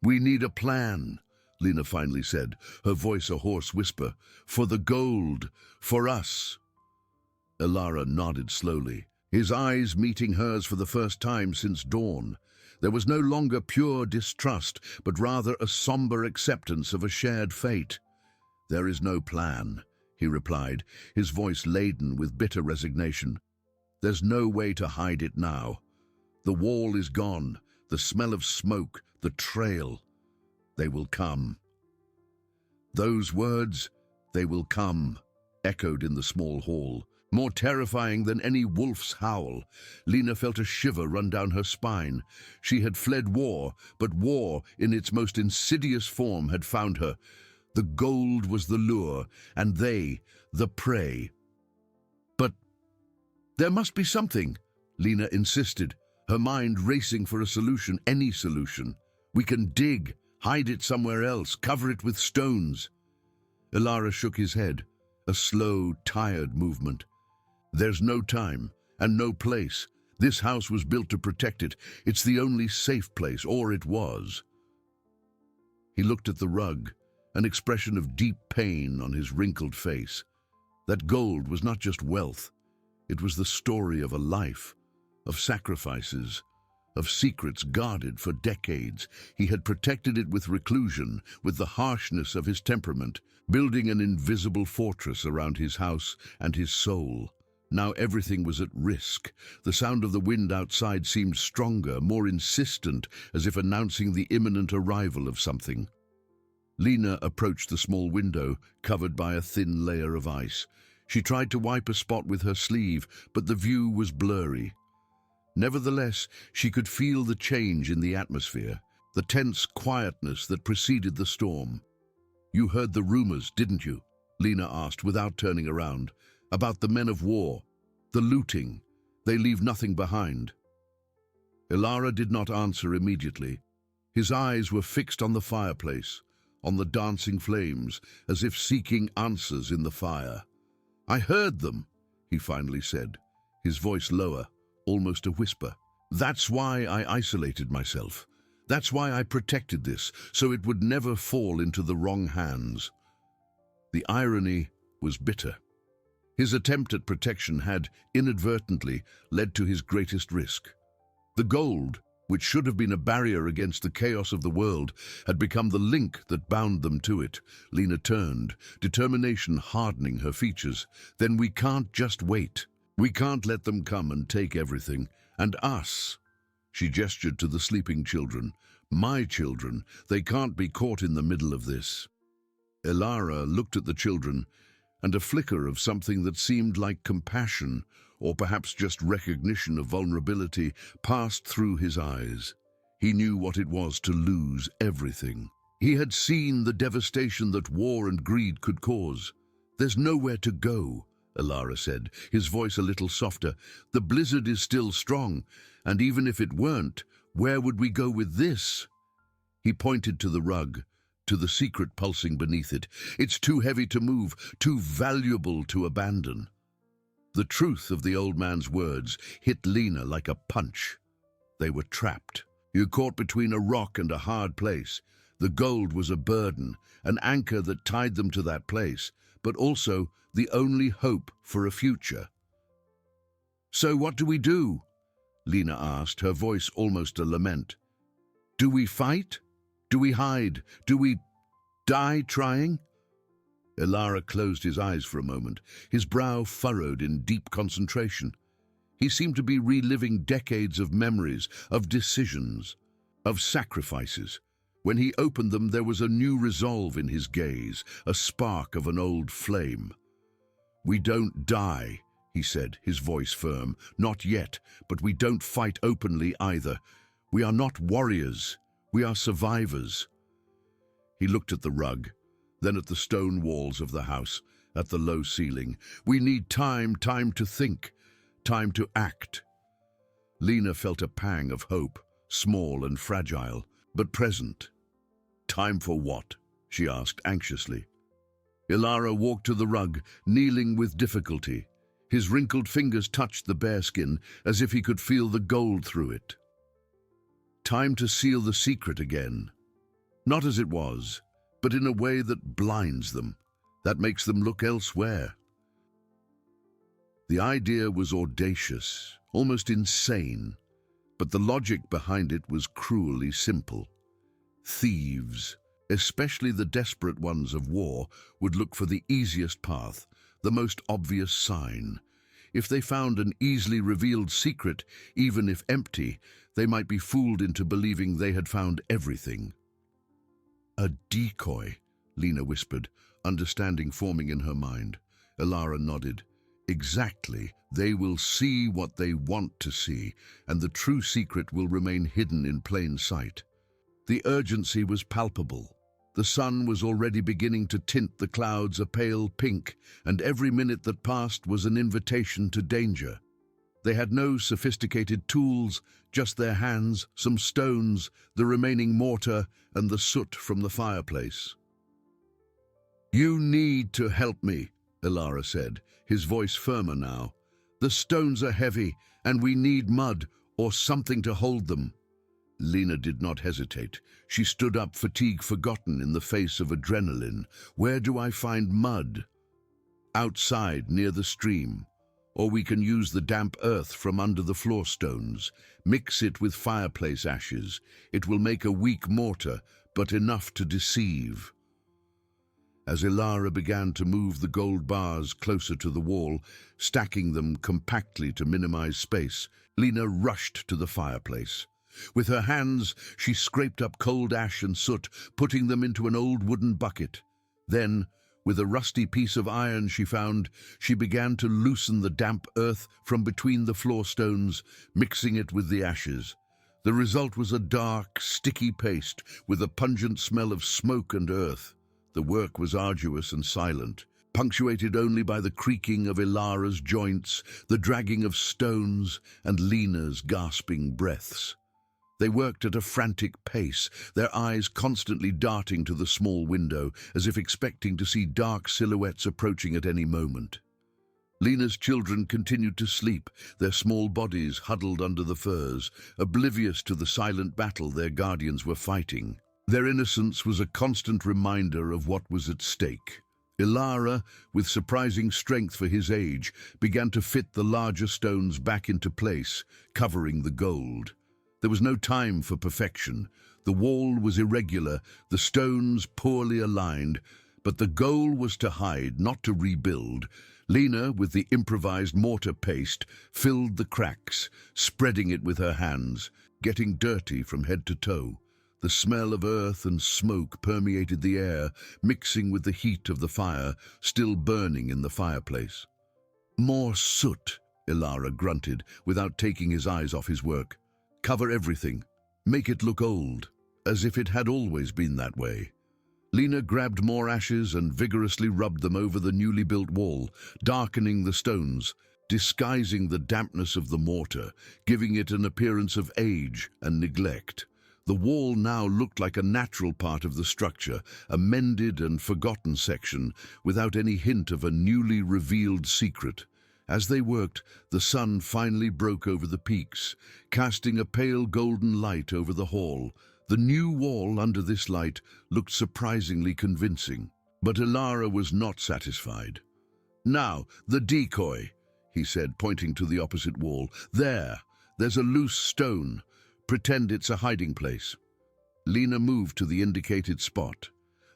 "We need a plan," Lena finally said, her voice a hoarse whisper. "For the gold, for us." Ilara nodded slowly, his eyes meeting hers for the first time since dawn. There was no longer pure distrust, but rather a somber acceptance of a shared fate. "There is no plan," he replied, his voice laden with bitter resignation. "There's no way to hide it now. The wall is gone, the smell of smoke, the trail. They will come." Those words, "they will come," echoed in the small hall, more terrifying than any wolf's howl. Lena felt a shiver run down her spine. She had fled war, but war, in its most insidious form, had found her. The gold was the lure, and they, the prey. "But there must be something," Lena insisted, her mind racing for a solution, any solution. "We can dig, hide it somewhere else, cover it with stones." Ilara shook his head, a slow, tired movement. "There's no time, and no place. This house was built to protect it. It's the only safe place, or it was." He looked at the rug, an expression of deep pain on his wrinkled face. That gold was not just wealth. It was the story of a life, of sacrifices, of secrets guarded for decades. He had protected it with reclusion, with the harshness of his temperament, building an invisible fortress around his house and his soul. Now everything was at risk. The sound of the wind outside seemed stronger, more insistent, as if announcing the imminent arrival of something. Lena approached the small window, covered by a thin layer of ice. She tried to wipe a spot with her sleeve, but the view was blurry. Nevertheless, she could feel the change in the atmosphere, the tense quietness that preceded the storm. "You heard the rumors, didn't you?" Lena asked without turning around. "About the men of war, the looting. They leave nothing behind." Ilara did not answer immediately. His eyes were fixed on the fireplace, on the dancing flames, as if seeking answers in the fire. "I heard them," he finally said, his voice lower, almost a whisper. "That's why I isolated myself. That's why I protected this, so it would never fall into the wrong hands." The irony was bitter. His attempt at protection had, inadvertently, led to his greatest risk. The gold, which should have been a barrier against the chaos of the world, had become the link that bound them to it. Lena turned, determination hardening her features. "Then we can't just wait. We can't let them come and take everything. And us." She gestured to the sleeping children. "My children. They can't be caught in the middle of this." Ilara looked at the children, and a flicker of something that seemed like compassion, or perhaps just recognition of vulnerability, passed through his eyes. He knew what it was to lose everything. He had seen the devastation that war and greed could cause. "There's nowhere to go," Ilara said, his voice a little softer. "The blizzard is still strong, and even if it weren't, Where would we go with this? He pointed to the rug, to the secret pulsing beneath it. It's too heavy to move, too valuable to abandon. The truth of the old man's words hit Lena like a punch. They were trapped. You caught between a rock and a hard place. The gold was a burden, an anchor that tied them to that place, but also the only hope for a future. So what do we do? Lena asked, her voice almost a lament. Do we fight? Do we hide? Do we die trying? Ilara closed his eyes for a moment, his brow furrowed in deep concentration. He seemed to be reliving decades of memories, of decisions, of sacrifices. When he opened them, there was a new resolve in his gaze, a spark of an old flame. We don't die, he said, his voice firm. Not yet, but we don't fight openly either. We are not warriors. We are survivors. He looked at the rug, then at the stone walls of the house, at the low ceiling. We need time to think, time to act. Lena felt a pang of hope, small and fragile, but present. Time for what? She asked anxiously. Ilara walked to the rug, kneeling with difficulty. His wrinkled fingers touched the bearskin as if he could feel the gold through it. Time to seal the secret again. Not as it was, but in a way that blinds them, that makes them look elsewhere. The idea was audacious, almost insane, but the logic behind it was cruelly simple. Thieves, especially the desperate ones of war, would look for the easiest path, the most obvious sign. If they found an easily revealed secret, even if empty, they might be fooled into believing they had found everything. A decoy, Lena whispered, understanding forming in her mind. Ilara nodded. Exactly. They will see what they want to see, and the true secret will remain hidden in plain sight. The urgency was palpable. The sun was already beginning to tint the clouds a pale pink, and every minute that passed was an invitation to danger. They had no sophisticated tools, just their hands, some stones, the remaining mortar, and the soot from the fireplace. You need to help me, Ilara said, his voice firmer now. The stones are heavy, and we need mud, or something to hold them. Lena did not hesitate. She stood up, fatigue forgotten in the face of adrenaline. Where do I find mud? Outside, near the stream. Or we can use the damp earth from under the floor stones. Mix it with fireplace ashes. It will make a weak mortar, but enough to deceive. As Ilara began to move the gold bars closer to the wall, stacking them compactly to minimize space, Lena rushed to the fireplace. With her hands, she scraped up cold ash and soot, putting them into an old wooden bucket. Then, with a rusty piece of iron she found, she began to loosen the damp earth from between the floor stones, mixing it with the ashes. The result was a dark, sticky paste with a pungent smell of smoke and earth. The work was arduous and silent, punctuated only by the creaking of Ilara's joints, the dragging of stones, and Lena's gasping breaths. They worked at a frantic pace, their eyes constantly darting to the small window, as if expecting to see dark silhouettes approaching at any moment. Lena's children continued to sleep, their small bodies huddled under the furs, oblivious to the silent battle their guardians were fighting. Their innocence was a constant reminder of what was at stake. Ilara, with surprising strength for his age, began to fit the larger stones back into place, covering the gold. There was no time for perfection. The wall was irregular, the stones poorly aligned, but the goal was to hide, not to rebuild. Lena, with the improvised mortar paste, filled the cracks, spreading it with her hands, getting dirty from head to toe. The smell of earth and smoke permeated the air, mixing with the heat of the fire, still burning in the fireplace. More soot, Ilara grunted, without taking his eyes off his work. Cover everything. Make it look old, as if it had always been that way. Lena grabbed more ashes and vigorously rubbed them over the newly built wall, darkening the stones. disguising the dampness of the mortar, giving it an appearance of age and neglect. The wall now looked like a natural part of the structure, a mended and forgotten section, without any hint of a newly revealed secret. As they worked, the sun finally broke over the peaks, casting a pale golden light over the hall. The new wall under this light looked surprisingly convincing. But Ilara was not satisfied. "Now, the decoy," he said, pointing to the opposite wall. There's a loose stone. Pretend it's a hiding place." Lena moved to the indicated spot.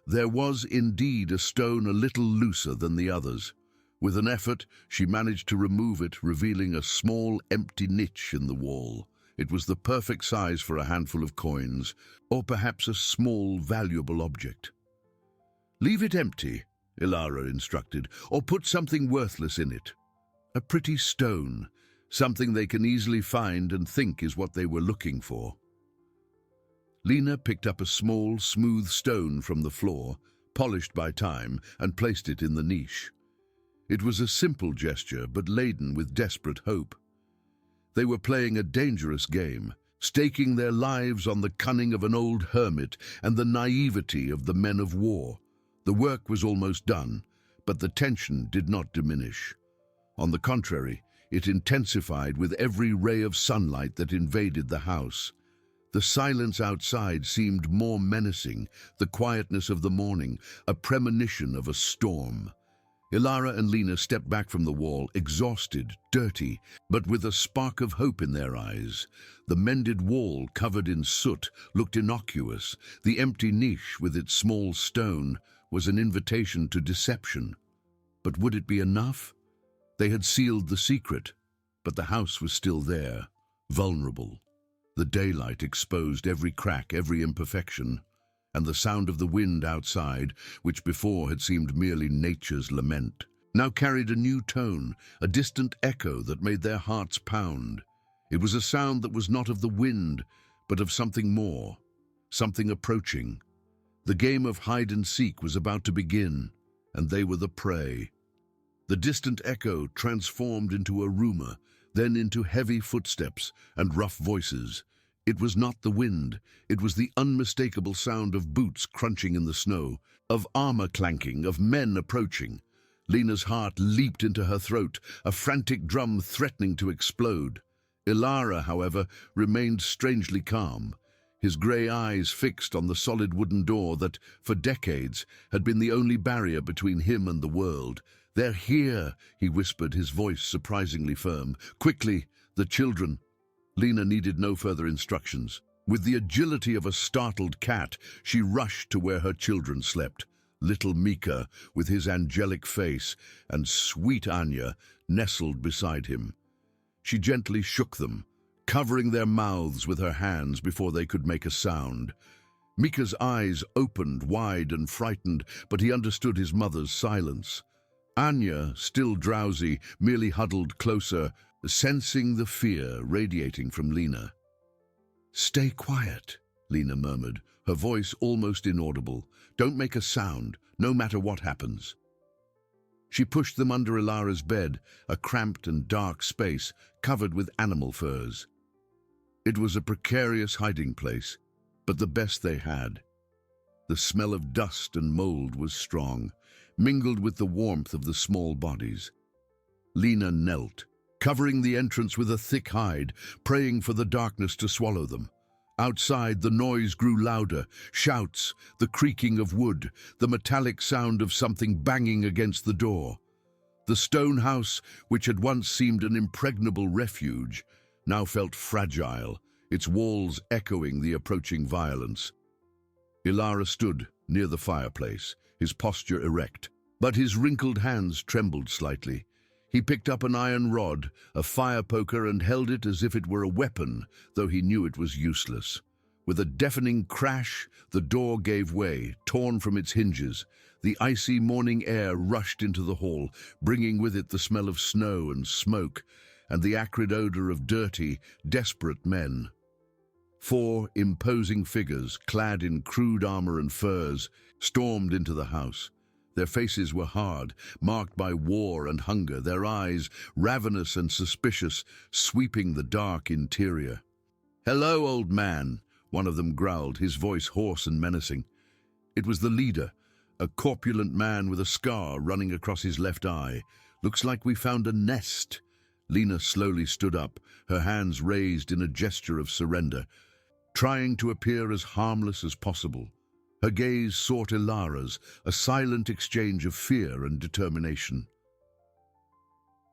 There was indeed a stone a little looser than the others. With an effort, she managed to remove it, revealing a small, empty niche in the wall. It was the perfect size for a handful of coins, or perhaps a small, valuable object. "Leave it empty," Ilara instructed, "or put something worthless in it. A pretty stone, something they can easily find and think is what they were looking for." Lena picked up a small, smooth stone from the floor, polished by time, and placed it in the niche. It was a simple gesture, but laden with desperate hope. They were playing a dangerous game, staking their lives on the cunning of an old hermit and the naivety of the men of war. The work was almost done, but the tension did not diminish. On the contrary, it intensified with every ray of sunlight that invaded the house. The silence outside seemed more menacing, the quietness of the morning, a premonition of a storm. Ilara and Lena stepped back from the wall, exhausted, dirty, but with a spark of hope in their eyes. The mended wall, covered in soot, looked innocuous. The empty niche, with its small stone, was an invitation to deception. But would it be enough? They had sealed the secret, but the house was still there, vulnerable. The daylight exposed every crack, every imperfection, and the sound of the wind outside, which before had seemed merely nature's lament, now carried a new tone, a distant echo that made their hearts pound. It was a sound that was not of the wind, but of something more, something approaching. The game of hide-and-seek was about to begin, and they were the prey. The distant echo transformed into a rumor, then into heavy footsteps and rough voices. It was not the wind, it was the unmistakable sound of boots crunching in the snow, of armor clanking, of men approaching. Lena's heart leaped into her throat, a frantic drum threatening to explode. Ilara, however, remained strangely calm, his grey eyes fixed on the solid wooden door that, for decades, had been the only barrier between him and the world. "They're here," he whispered, his voice surprisingly firm. "Quickly, the children." Lena needed no further instructions. With the agility of a startled cat, she rushed to where her children slept. Little Mika, with his angelic face, and sweet Anya, nestled beside him. She gently shook them, covering their mouths with her hands before they could make a sound. Mika's eyes opened wide and frightened, but he understood his mother's silence. Anya, still drowsy, merely huddled closer, sensing the fear radiating from Lena. "Stay quiet," Lena murmured, her voice almost inaudible. "Don't make a sound, no matter what happens." She pushed them under Ilara's bed, a cramped and dark space covered with animal furs. It was a precarious hiding place, but the best they had. The smell of dust and mold was strong, mingled with the warmth of the small bodies. Lena knelt, covering the entrance with a thick hide, praying for the darkness to swallow them. Outside, the noise grew louder, shouts, the creaking of wood, the metallic sound of something banging against the door. The stone house, which had once seemed an impregnable refuge, now felt fragile, its walls echoing the approaching violence. Ilara stood near the fireplace, his posture erect, but his wrinkled hands trembled slightly. He picked up an iron rod, a fire poker, and held it as if it were a weapon, though he knew it was useless. With a deafening crash, the door gave way, torn from its hinges. The icy morning air rushed into the hall, bringing with it the smell of snow and smoke, and the acrid odor of dirty, desperate men. 4 imposing figures, clad in crude armor and furs, stormed into the house. Their faces were hard, marked by war and hunger, their eyes, ravenous and suspicious, sweeping the dark interior. "Hello, old man," one of them growled, his voice hoarse and menacing. It was the leader, a corpulent man with a scar running across his left eye. "Looks like we found a nest." Lena slowly stood up, her hands raised in a gesture of surrender, trying to appear as harmless as possible. Her gaze sought Ilara's, a silent exchange of fear and determination.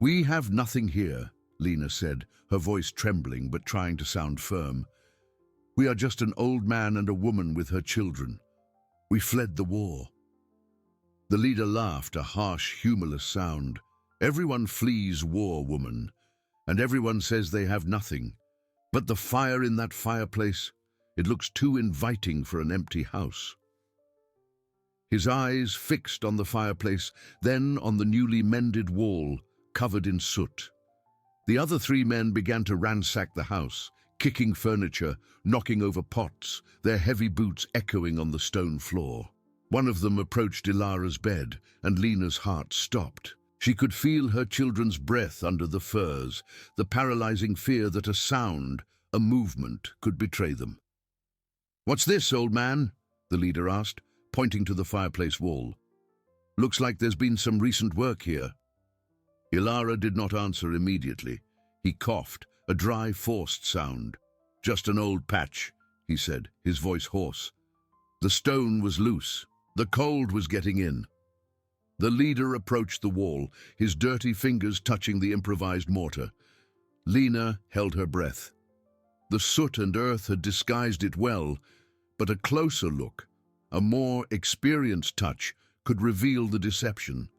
"We have nothing here," Lena said, her voice trembling but trying to sound firm. "We are just an old man and a woman with her children. We fled the war." The leader laughed, a harsh, humorless sound. "Everyone flees war, woman, and everyone says they have nothing. But the fire in that fireplace, it looks too inviting for an empty house." His eyes fixed on the fireplace, then on the newly mended wall, covered in soot. The other three men began to ransack the house, kicking furniture, knocking over pots, their heavy boots echoing on the stone floor. One of them approached Ilara's bed, and Lena's heart stopped. She could feel her children's breath under the furs, the paralyzing fear that a sound, a movement, could betray them. "What's this, old man?" the leader asked, pointing to the fireplace wall. "Looks like there's been some recent work here." Ilara did not answer immediately. He coughed, a dry, forced sound. "Just an old patch," he said, his voice hoarse. "The stone was loose. The cold was getting in." The leader approached the wall, his dirty fingers touching the improvised mortar. Lena held her breath. The soot and earth had disguised it well, but a closer look, a more experienced touch, could reveal the deception.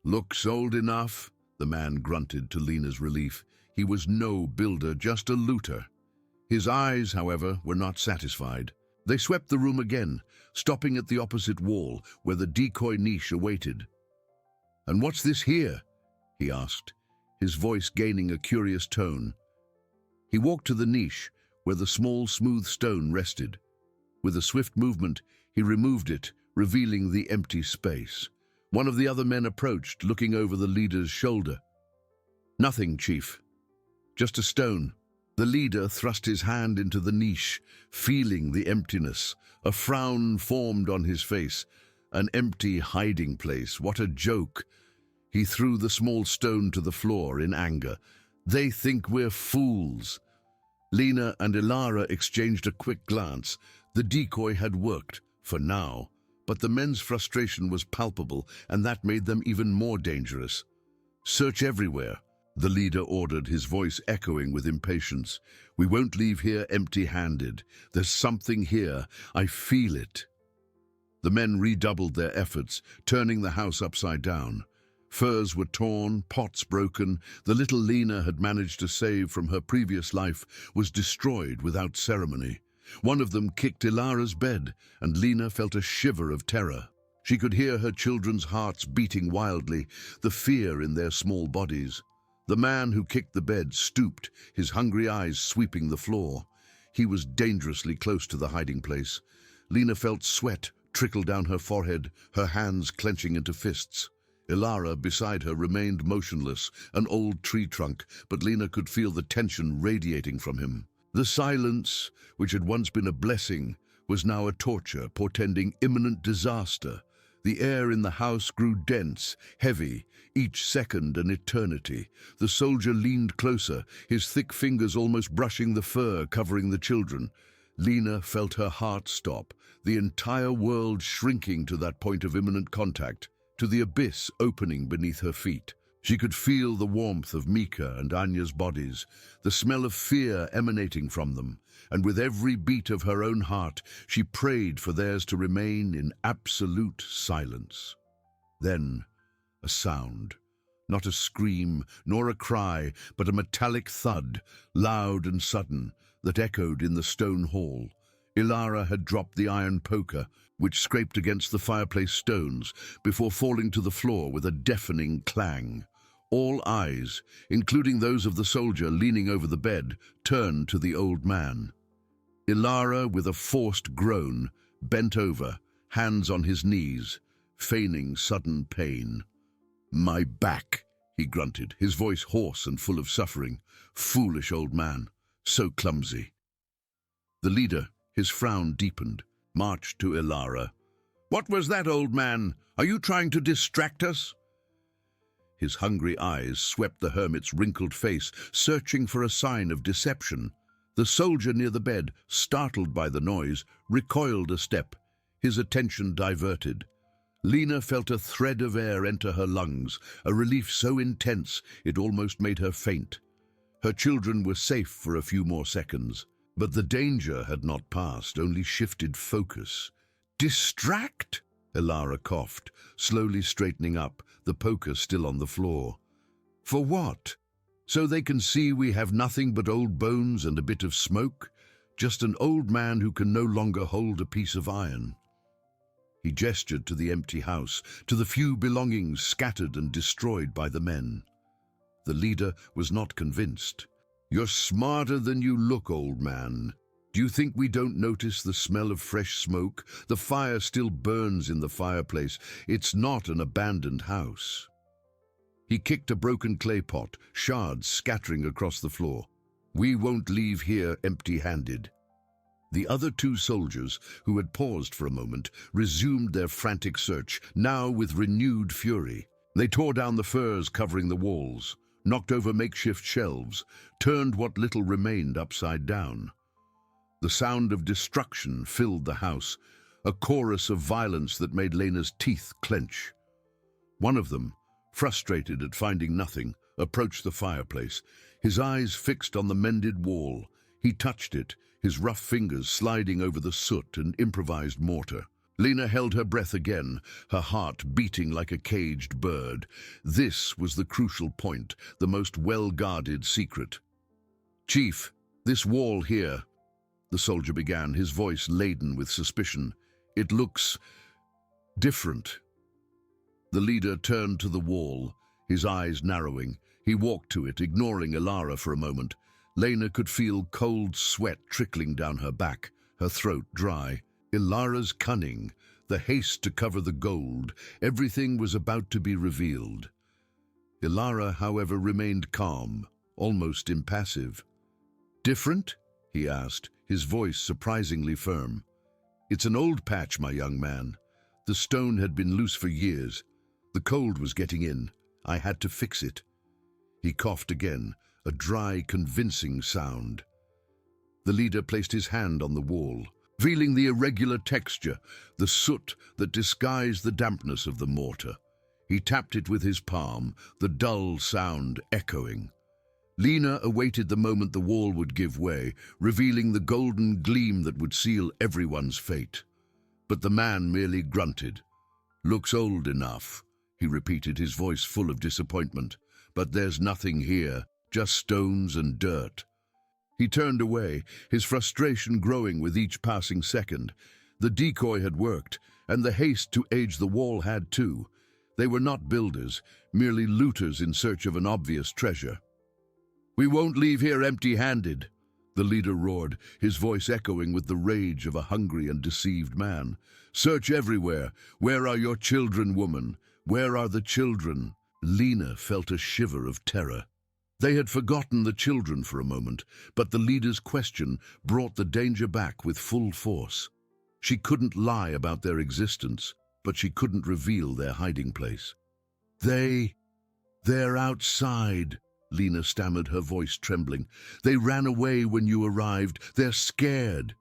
"Looks old enough," the man grunted to Lena's relief. He was no builder, just a looter. His eyes, however, were not satisfied. They swept the room again, stopping at the opposite wall, where the decoy niche awaited. "And what's this here?" he asked, his voice gaining a curious tone. He walked to the niche, where the small, smooth stone rested. With a swift movement, he removed it, revealing the empty space. One of the other men approached, looking over the leader's shoulder. "Nothing, Chief. Just a stone." The leader thrust his hand into the niche, feeling the emptiness. A frown formed on his face. An empty hiding place. What a joke. He threw the small stone to the floor in anger. "They think we're fools." Lena and Ilara exchanged a quick glance. The decoy had worked, for now, but the men's frustration was palpable, and that made them even more dangerous. "Search everywhere," the leader ordered, his voice echoing with impatience. "We won't leave here empty-handed. There's something here. I feel it." The men redoubled their efforts, turning the house upside down. Furs were torn, pots broken. The little Lena had managed to save from her previous life was destroyed without ceremony. One of them kicked Ilara's bed, and Lena felt a shiver of terror. She could hear her children's hearts beating wildly, the fear in their small bodies. The man who kicked the bed stooped, his hungry eyes sweeping the floor. He was dangerously close to the hiding place. Lena felt sweat trickle down her forehead, her hands clenching into fists. Ilara, beside her, remained motionless, an old tree trunk, but Lena could feel the tension radiating from him. The silence, which had once been a blessing, was now a torture, portending imminent disaster. The air in the house grew dense, heavy, each second an eternity. The soldier leaned closer, his thick fingers almost brushing the fur covering the children. Lena felt her heart stop, the entire world shrinking to that point of imminent contact, to the abyss opening beneath her feet. She could feel the warmth of Mika and Anya's bodies, the smell of fear emanating from them, and with every beat of her own heart, she prayed for theirs to remain in absolute silence. Then, a sound. Not a scream, nor a cry, but a metallic thud, loud and sudden, that echoed in the stone hall. Ilara had dropped the iron poker, which scraped against the fireplace stones, before falling to the floor with a deafening clang. All eyes, including those of the soldier leaning over the bed, turned to the old man. Ilara, with a forced groan, bent over, hands on his knees, feigning sudden pain. "My back," he grunted, his voice hoarse and full of suffering. "Foolish old man, so clumsy." The leader, his frown deepened, marched to Ilara. "What was that, old man? Are you trying to distract us?" His hungry eyes swept the hermit's wrinkled face, searching for a sign of deception. The soldier near the bed, startled by the noise, recoiled a step, his attention diverted. Lena felt a thread of air enter her lungs, a relief so intense it almost made her faint. Her children were safe for a few more seconds, but the danger had not passed, only shifted focus. "Distract?" Ilara coughed, slowly straightening up, the poker still on the floor. "For what? So they can see we have nothing but old bones and a bit of smoke? Just an old man who can no longer hold a piece of iron." He gestured to the empty house, to the few belongings scattered and destroyed by the men. The leader was not convinced. "You're smarter than you look, old man. Do you think we don't notice the smell of fresh smoke? The fire still burns in the fireplace. It's not an abandoned house." He kicked a broken clay pot, shards scattering across the floor. "We won't leave here empty-handed." The other two soldiers, who had paused for a moment, resumed their frantic search, now with renewed fury. They tore down the furs covering the walls, knocked over makeshift shelves, turned what little remained upside down. The sound of destruction filled the house, a chorus of violence that made Lena's teeth clench. One of them, frustrated at finding nothing, approached the fireplace, his eyes fixed on the mended wall. He touched it, his rough fingers sliding over the soot and improvised mortar. Lena held her breath again, her heart beating like a caged bird. This was the crucial point, the most well-guarded secret. "Chief, this wall here," the soldier began, his voice laden with suspicion. "It looks different." The leader turned to the wall, his eyes narrowing. He walked to it, ignoring Ilara for a moment. Lena could feel cold sweat trickling down her back, her throat dry. Ilara's cunning, the haste to cover the gold, everything was about to be revealed. Ilara, however, remained calm, almost impassive. "Different?" he asked, his voice surprisingly firm. "It's an old patch, my young man. The stone had been loose for years. The cold was getting in. I had to fix it." He coughed again, a dry, convincing sound. The leader placed his hand on the wall, revealing the irregular texture, the soot that disguised the dampness of the mortar. He tapped it with his palm, the dull sound echoing. Lena awaited the moment the wall would give way, revealing the golden gleam that would seal everyone's fate. But the man merely grunted. "Looks old enough," he repeated, his voice full of disappointment. "But there's nothing here, just stones and dirt." He turned away, his frustration growing with each passing second. The decoy had worked, and the haste to age the wall had too. They were not builders, merely looters in search of an obvious treasure. "We won't leave here empty-handed," the leader roared, his voice echoing with the rage of a hungry and deceived man. "Search everywhere. Where are your children, woman? Where are the children?" Lena felt a shiver of terror. They had forgotten the children for a moment, but the leader's question brought the danger back with full force. She couldn't lie about their existence, but she couldn't reveal their hiding place. They're outside," Lena stammered, her voice trembling. "They ran away when you arrived. They're scared."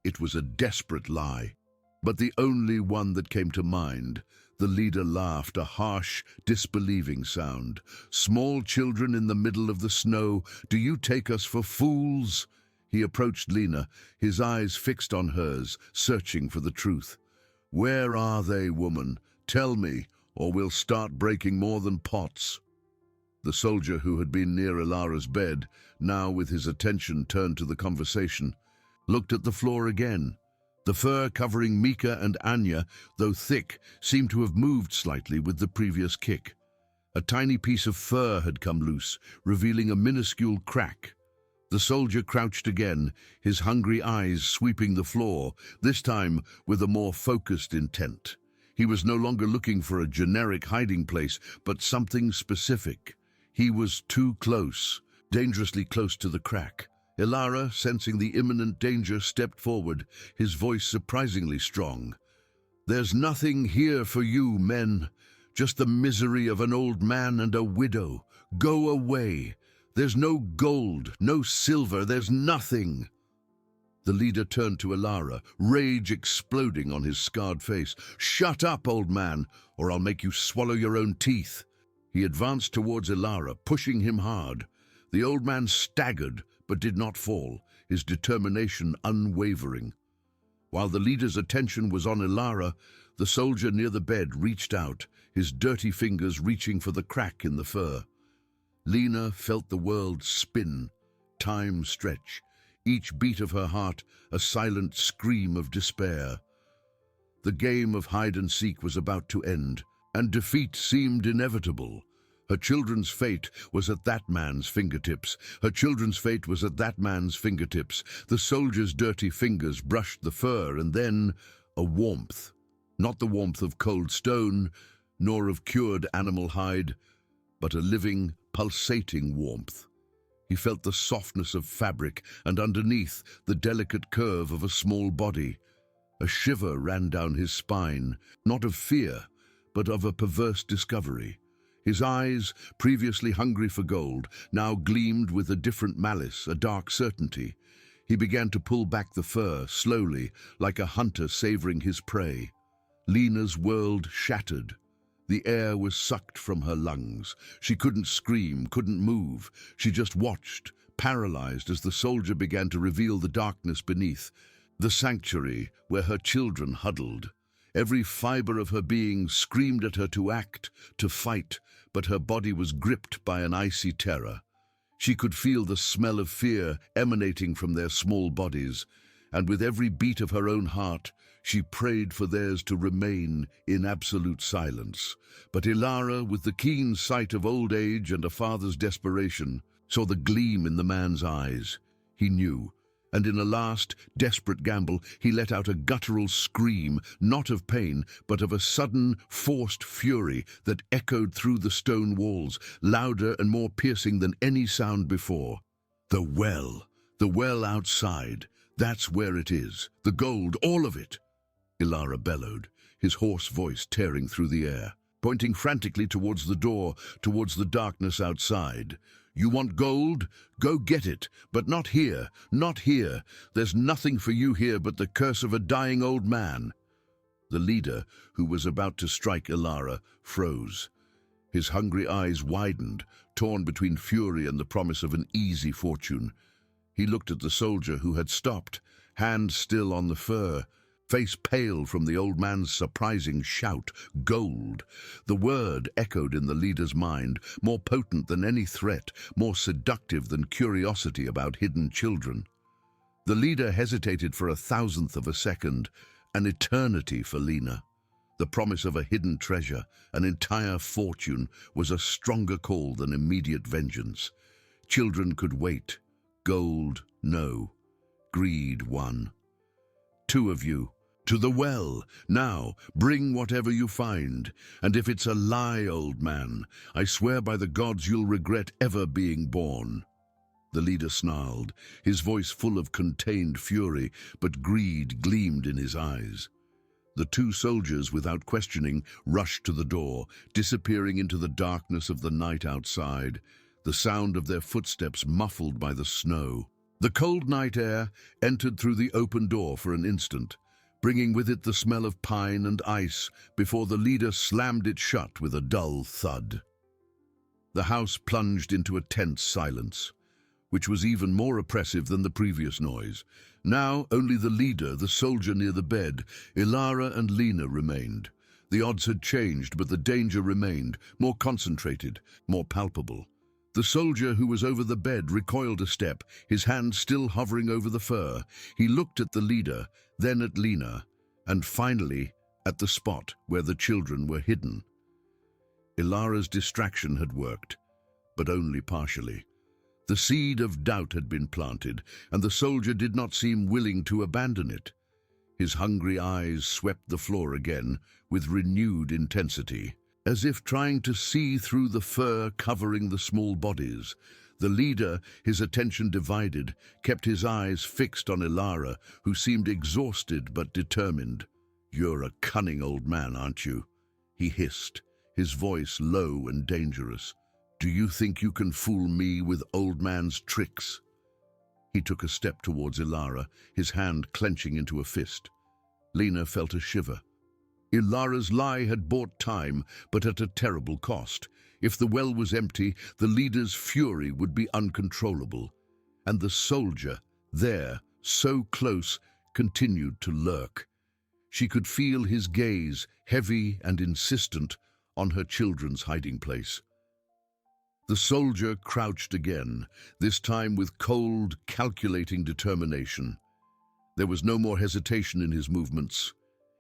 It was a desperate lie, but the only one that came to mind. The leader laughed, a harsh, disbelieving sound. "Small children in the middle of the snow, do you take us for fools?" He approached Lena, his eyes fixed on hers, searching for the truth. "Where are they, woman? Tell me, or we'll start breaking more than pots." The soldier, who had been near Ilara's bed, now with his attention turned to the conversation, looked at the floor again. The fur covering Mika and Anya, though thick, seemed to have moved slightly with the previous kick. A tiny piece of fur had come loose, revealing a minuscule crack. The soldier crouched again, his hungry eyes sweeping the floor, this time with a more focused intent. He was no longer looking for a generic hiding place, but something specific. He was too close, dangerously close to the crack. Ilara, sensing the imminent danger, stepped forward, his voice surprisingly strong. "There's nothing here for you, men. Just the misery of an old man and a widow. Go away. There's no gold, no silver, there's nothing." The leader turned to Ilara, rage exploding on his scarred face. "Shut up, old man, or I'll make you swallow your own teeth." He advanced towards Ilara, pushing him hard. The old man staggered, but did not fall, his determination unwavering. While the leader's attention was on Ilara, the soldier near the bed reached out, his dirty fingers reaching for the crack in the fur. Lena felt the world spin, time stretch, each beat of her heart a silent scream of despair. The game of hide-and-seek was about to end, and defeat seemed inevitable. Her children's fate was at that man's fingertips. Her children's fate was at that man's fingertips. The soldier's dirty fingers brushed the fur, and then a warmth. Not the warmth of cold stone, nor of cured animal hide, but a living, pulsating warmth. He felt the softness of fabric, and underneath, the delicate curve of a small body. A shiver ran down his spine, not of fear, but of a perverse discovery. His eyes, previously hungry for gold, now gleamed with a different malice, a dark certainty. He began to pull back the fur, slowly, like a hunter savoring his prey. Lena's world shattered. The air was sucked from her lungs. She couldn't scream, couldn't move. She just watched, paralyzed as the soldier began to reveal the darkness beneath, the sanctuary where her children huddled. Every fiber of her being screamed at her to act, to fight, but her body was gripped by an icy terror. She could feel the smell of fear emanating from their small bodies, and with every beat of her own heart, she prayed for theirs to remain in absolute silence. But Ilara, with the keen sight of old age and a father's desperation, saw the gleam in the man's eyes. He knew, and in a last, desperate gamble, he let out a guttural scream, not of pain, but of a sudden, forced fury that echoed through the stone walls, louder and more piercing than any sound before. The well outside, that's where it is. The gold, all of it. Ilara bellowed, his hoarse voice tearing through the air, pointing frantically towards the door, towards the darkness outside. "You want gold? Go get it, but not here, not here. There's nothing for you here but the curse of a dying old man." The leader, who was about to strike Ilara, froze. His hungry eyes widened, torn between fury and the promise of an easy fortune. He looked at the soldier who had stopped, hand still on the fur, face pale from the old man's surprising shout, "Gold!" The word echoed in the leader's mind, more potent than any threat, more seductive than curiosity about hidden children. The leader hesitated for 1,000th of a second, an eternity for Lena. The promise of a hidden treasure, an entire fortune, was a stronger call than immediate vengeance. Children could wait. Gold, no. Greed won. "Two of you. To the well, now, bring whatever you find. And if it's a lie, old man, I swear by the gods you'll regret ever being born." The leader snarled, his voice full of contained fury, but greed gleamed in his eyes. The two soldiers, without questioning, rushed to the door, disappearing into the darkness of the night outside, the sound of their footsteps muffled by the snow. The cold night air entered through the open door for an instant, bringing with it the smell of pine and ice before the leader slammed it shut with a dull thud. The house plunged into a tense silence, which was even more oppressive than the previous noise. Now only the leader, the soldier near the bed, Ilara and Lena remained. The odds had changed, but the danger remained, more concentrated, more palpable. The soldier who was over the bed recoiled a step, his hand still hovering over the fur. He looked at the leader, then at Lena, and finally at the spot where the children were hidden. Ilara's distraction had worked, but only partially. The seed of doubt had been planted, and the soldier did not seem willing to abandon it. His hungry eyes swept the floor again with renewed intensity, as if trying to see through the fur covering the small bodies. The leader, his attention divided, kept his eyes fixed on Ilara, who seemed exhausted but determined. "You're a cunning old man, aren't you?" he hissed, his voice low and dangerous. "Do you think you can fool me with old man's tricks?" He took a step towards Ilara, his hand clenching into a fist. Lena felt a shiver. Ilara's lie had bought time, but at a terrible cost. If the well was empty, the leader's fury would be uncontrollable. And the soldier, there, so close, continued to lurk. She could feel his gaze, heavy and insistent, on her children's hiding place. The soldier crouched again, this time with cold, calculating determination. There was no more hesitation in his movements.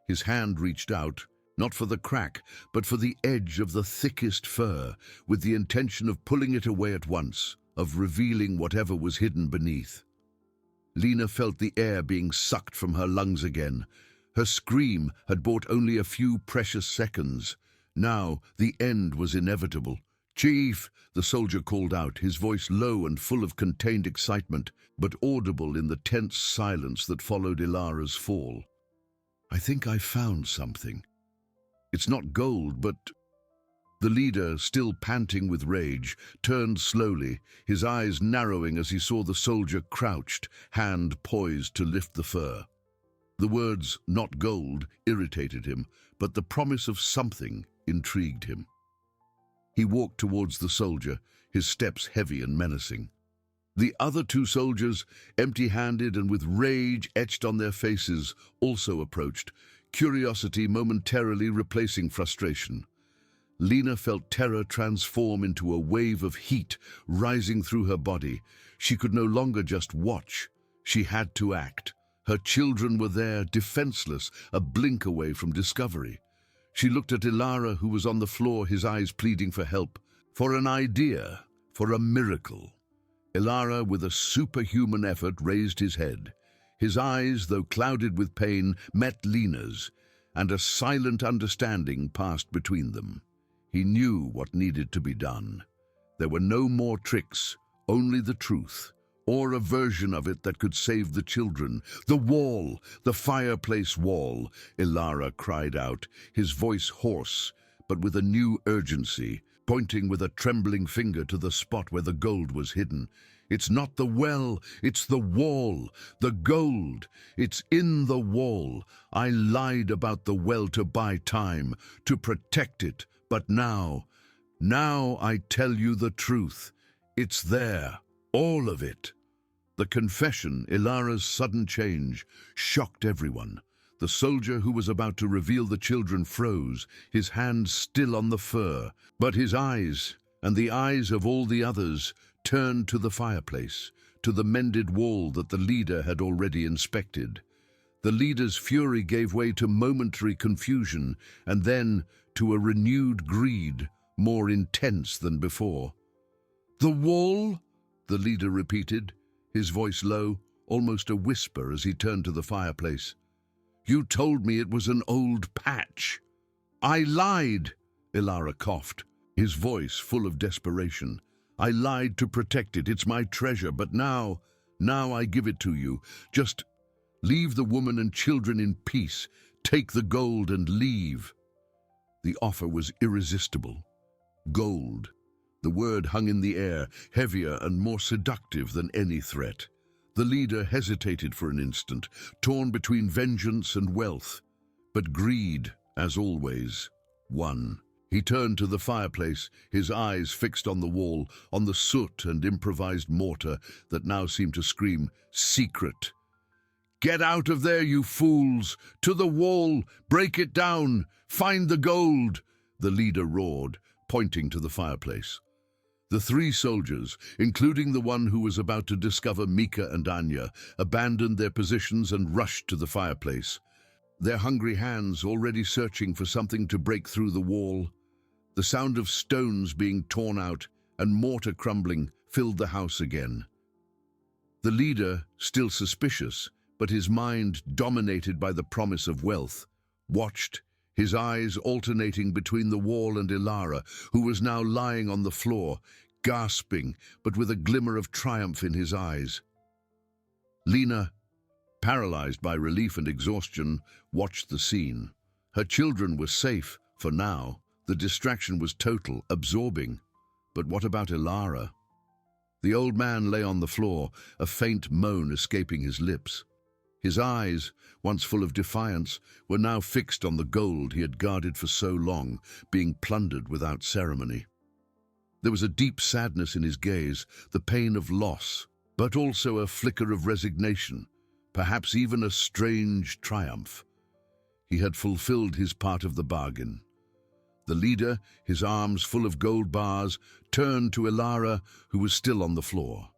His hand reached out, not for the crack, but for the edge of the thickest fur, with the intention of pulling it away at once, of revealing whatever was hidden beneath. Lena felt the air being sucked from her lungs again. Her scream had bought only a few precious seconds. Now the end was inevitable. "Chief!" the soldier called out, his voice low and full of contained excitement, but audible in the tense silence that followed Ilara's fall. "I think I found something. It's not gold, but—" The leader, still panting with rage, turned slowly, his eyes narrowing as he saw the soldier crouched, hand poised to lift the fur. The words, "not gold," irritated him, but the promise of something intrigued him. He walked towards the soldier, his steps heavy and menacing. The other two soldiers, empty-handed and with rage etched on their faces, also approached, curiosity momentarily replacing frustration. Lena felt terror transform into a wave of heat rising through her body. She could no longer just watch. She had to act. Her children were there, defenseless, a blink away from discovery. She looked at Ilara, who was on the floor, his eyes pleading for help, for an idea, for a miracle. Ilara, with a superhuman effort, raised his head. His eyes, though clouded with pain, met Lena's, and a silent understanding passed between them. He knew what needed to be done. There were no more tricks, only the truth, or a version of it that could save the children. "The wall, the fireplace wall," Ilara cried out, his voice hoarse, but with a new urgency, pointing with a trembling finger to the spot where the gold was hidden. "It's not the well, it's the wall, the gold. It's in the wall. I lied about the well to buy time, to protect it, but now I tell you the truth. It's there, all of it." The confession, Ilara's sudden change, shocked everyone. The soldier who was about to reveal the children froze, his hand still on the fur, but his eyes, and the eyes of all the others, turned to the fireplace, to the mended wall that the leader had already inspected. The leader's fury gave way to momentary confusion, and then to a renewed greed, more intense than before. "The wall?" the leader repeated, his voice low, almost a whisper as he turned to the fireplace. "You told me it was an old patch." "I lied," Ilara coughed, his voice full of desperation. "I lied to protect it. It's my treasure, but now I give it to you. Just leave the woman and children in peace. Take the gold and leave." The offer was irresistible. Gold. The word hung in the air, heavier and more seductive than any threat. The leader hesitated for an instant, torn between vengeance and wealth. But greed, as always, won. He turned to the fireplace, his eyes fixed on the wall, on the soot and improvised mortar that now seemed to scream, "Secret!" "Get out of there, you fools! To the wall! Break it down! Find the gold!" the leader roared, pointing to the fireplace. The three soldiers, including the one who was about to discover Mika and Anya, abandoned their positions and rushed to the fireplace, their hungry hands already searching for something to break through the wall. The sound of stones being torn out and mortar crumbling filled the house again. The leader, still suspicious, but his mind, dominated by the promise of wealth, watched, his eyes alternating between the wall and Ilara, who was now lying on the floor, gasping, but with a glimmer of triumph in his eyes. Lena, paralyzed by relief and exhaustion, watched the scene. Her children were safe, for now. The distraction was total, absorbing. But what about Ilara? The old man lay on the floor, a faint moan escaping his lips. His eyes, once full of defiance, were now fixed on the gold he had guarded for so long, being plundered without ceremony. There was a deep sadness in his gaze, the pain of loss, but also a flicker of resignation, perhaps even a strange triumph. He had fulfilled his part of the bargain. The leader, his arms full of gold bars, turned to Ilara, who was still on the floor.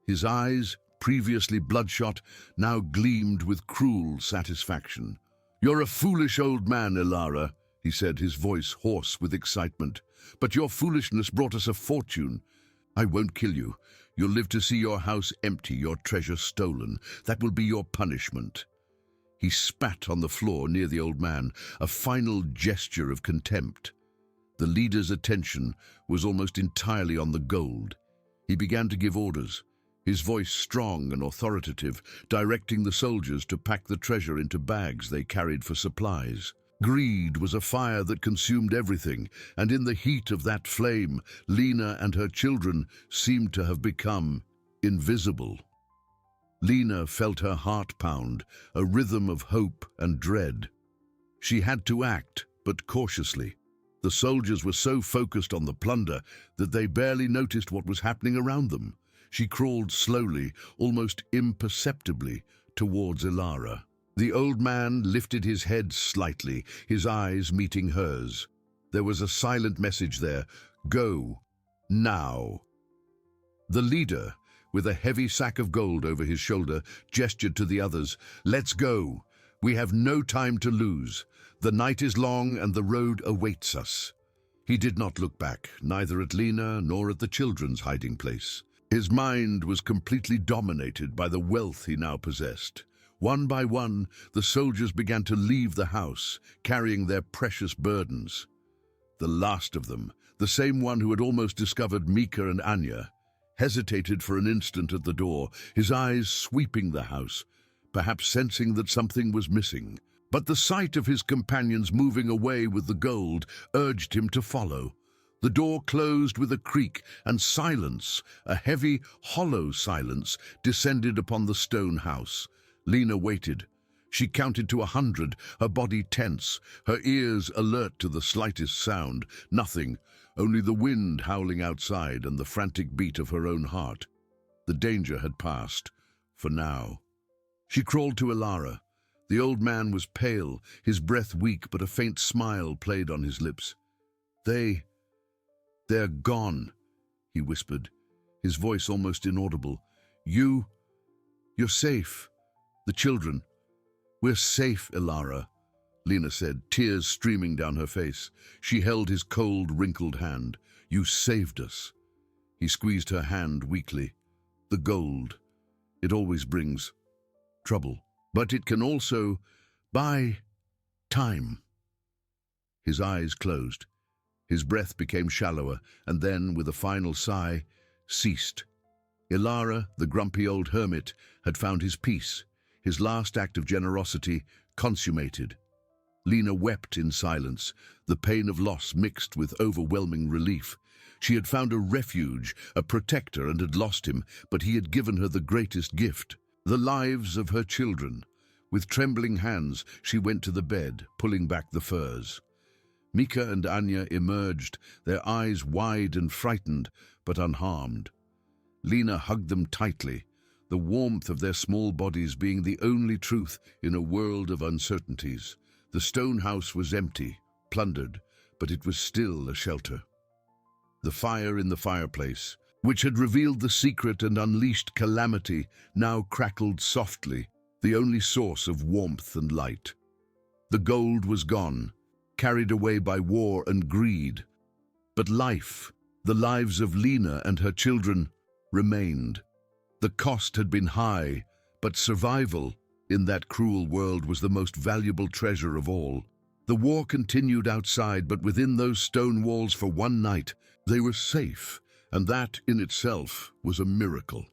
His eyes, previously bloodshot, now gleamed with cruel satisfaction. "You're a foolish old man, Ilara," he said, his voice hoarse with excitement. "But your foolishness brought us a fortune. I won't kill you. You'll live to see your house empty, your treasure stolen. That will be your punishment." He spat on the floor near the old man, a final gesture of contempt. The leader's attention was almost entirely on the gold. He began to give orders, his voice strong and authoritative, directing the soldiers to pack the treasure into bags they carried for supplies. Greed was a fire that consumed everything, and in the heat of that flame, Lena and her children seemed to have become invisible. Lena felt her heart pound, a rhythm of hope and dread. She had to act, but cautiously. The soldiers were so focused on the plunder that they barely noticed what was happening around them. She crawled slowly, almost imperceptibly, towards Ilara. The old man lifted his head slightly, his eyes meeting hers. There was a silent message there: "Go, now." The leader, with a heavy sack of gold over his shoulder, gestured to the others. "Let's go. We have no time to lose. The night is long and the road awaits us." He did not look back, neither at Lena nor at the children's hiding place. His mind was completely dominated by the wealth he now possessed. One by one, the soldiers began to leave the house, carrying their precious burdens. The last of them, the same one who had almost discovered Mika and Anya, hesitated for an instant at the door, his eyes sweeping the house, perhaps sensing that something was missing. But the sight of his companions moving away with the gold urged him to follow. The door closed with a creak, and silence, a heavy, hollow silence, descended upon the stone house. Lena waited. She counted to 100, her body tense, her ears alert to the slightest sound. Nothing, only the wind howling outside and the frantic beat of her own heart. The danger had passed, for now. She crawled to Ilara. The old man was pale, his breath weak, but a faint smile played on his lips. They're gone," he whispered, his voice almost inaudible. You're safe. The children. We're safe, Ilara," Lena said, tears streaming down her face. She held his cold, wrinkled hand. "You saved us." He squeezed her hand weakly. "The gold. It always brings trouble. But it can also buy time." His eyes closed. His breath became shallower, and then, with a final sigh, ceased. Ilara, the grumpy old hermit, had found his peace, his last act of generosity consummated. Lena wept in silence, the pain of loss mixed with overwhelming relief. She had found a refuge, a protector, and had lost him, but he had given her the greatest gift, the lives of her children. With trembling hands, she went to the bed, pulling back the furs. Mika and Anya emerged, their eyes wide and frightened, but unharmed. Lena hugged them tightly, the warmth of their small bodies being the only truth in a world of uncertainties. The stone house was empty, plundered, but it was still a shelter. The fire in the fireplace, which had revealed the secret and unleashed calamity, now crackled softly, the only source of warmth and light. The gold was gone, carried away by war and greed. But life, the lives of Lena and her children, remained. The cost had been high, but survival in that cruel world was the most valuable treasure of all. The war continued outside, but within those stone walls for one night, they were safe, and that in itself was a miracle.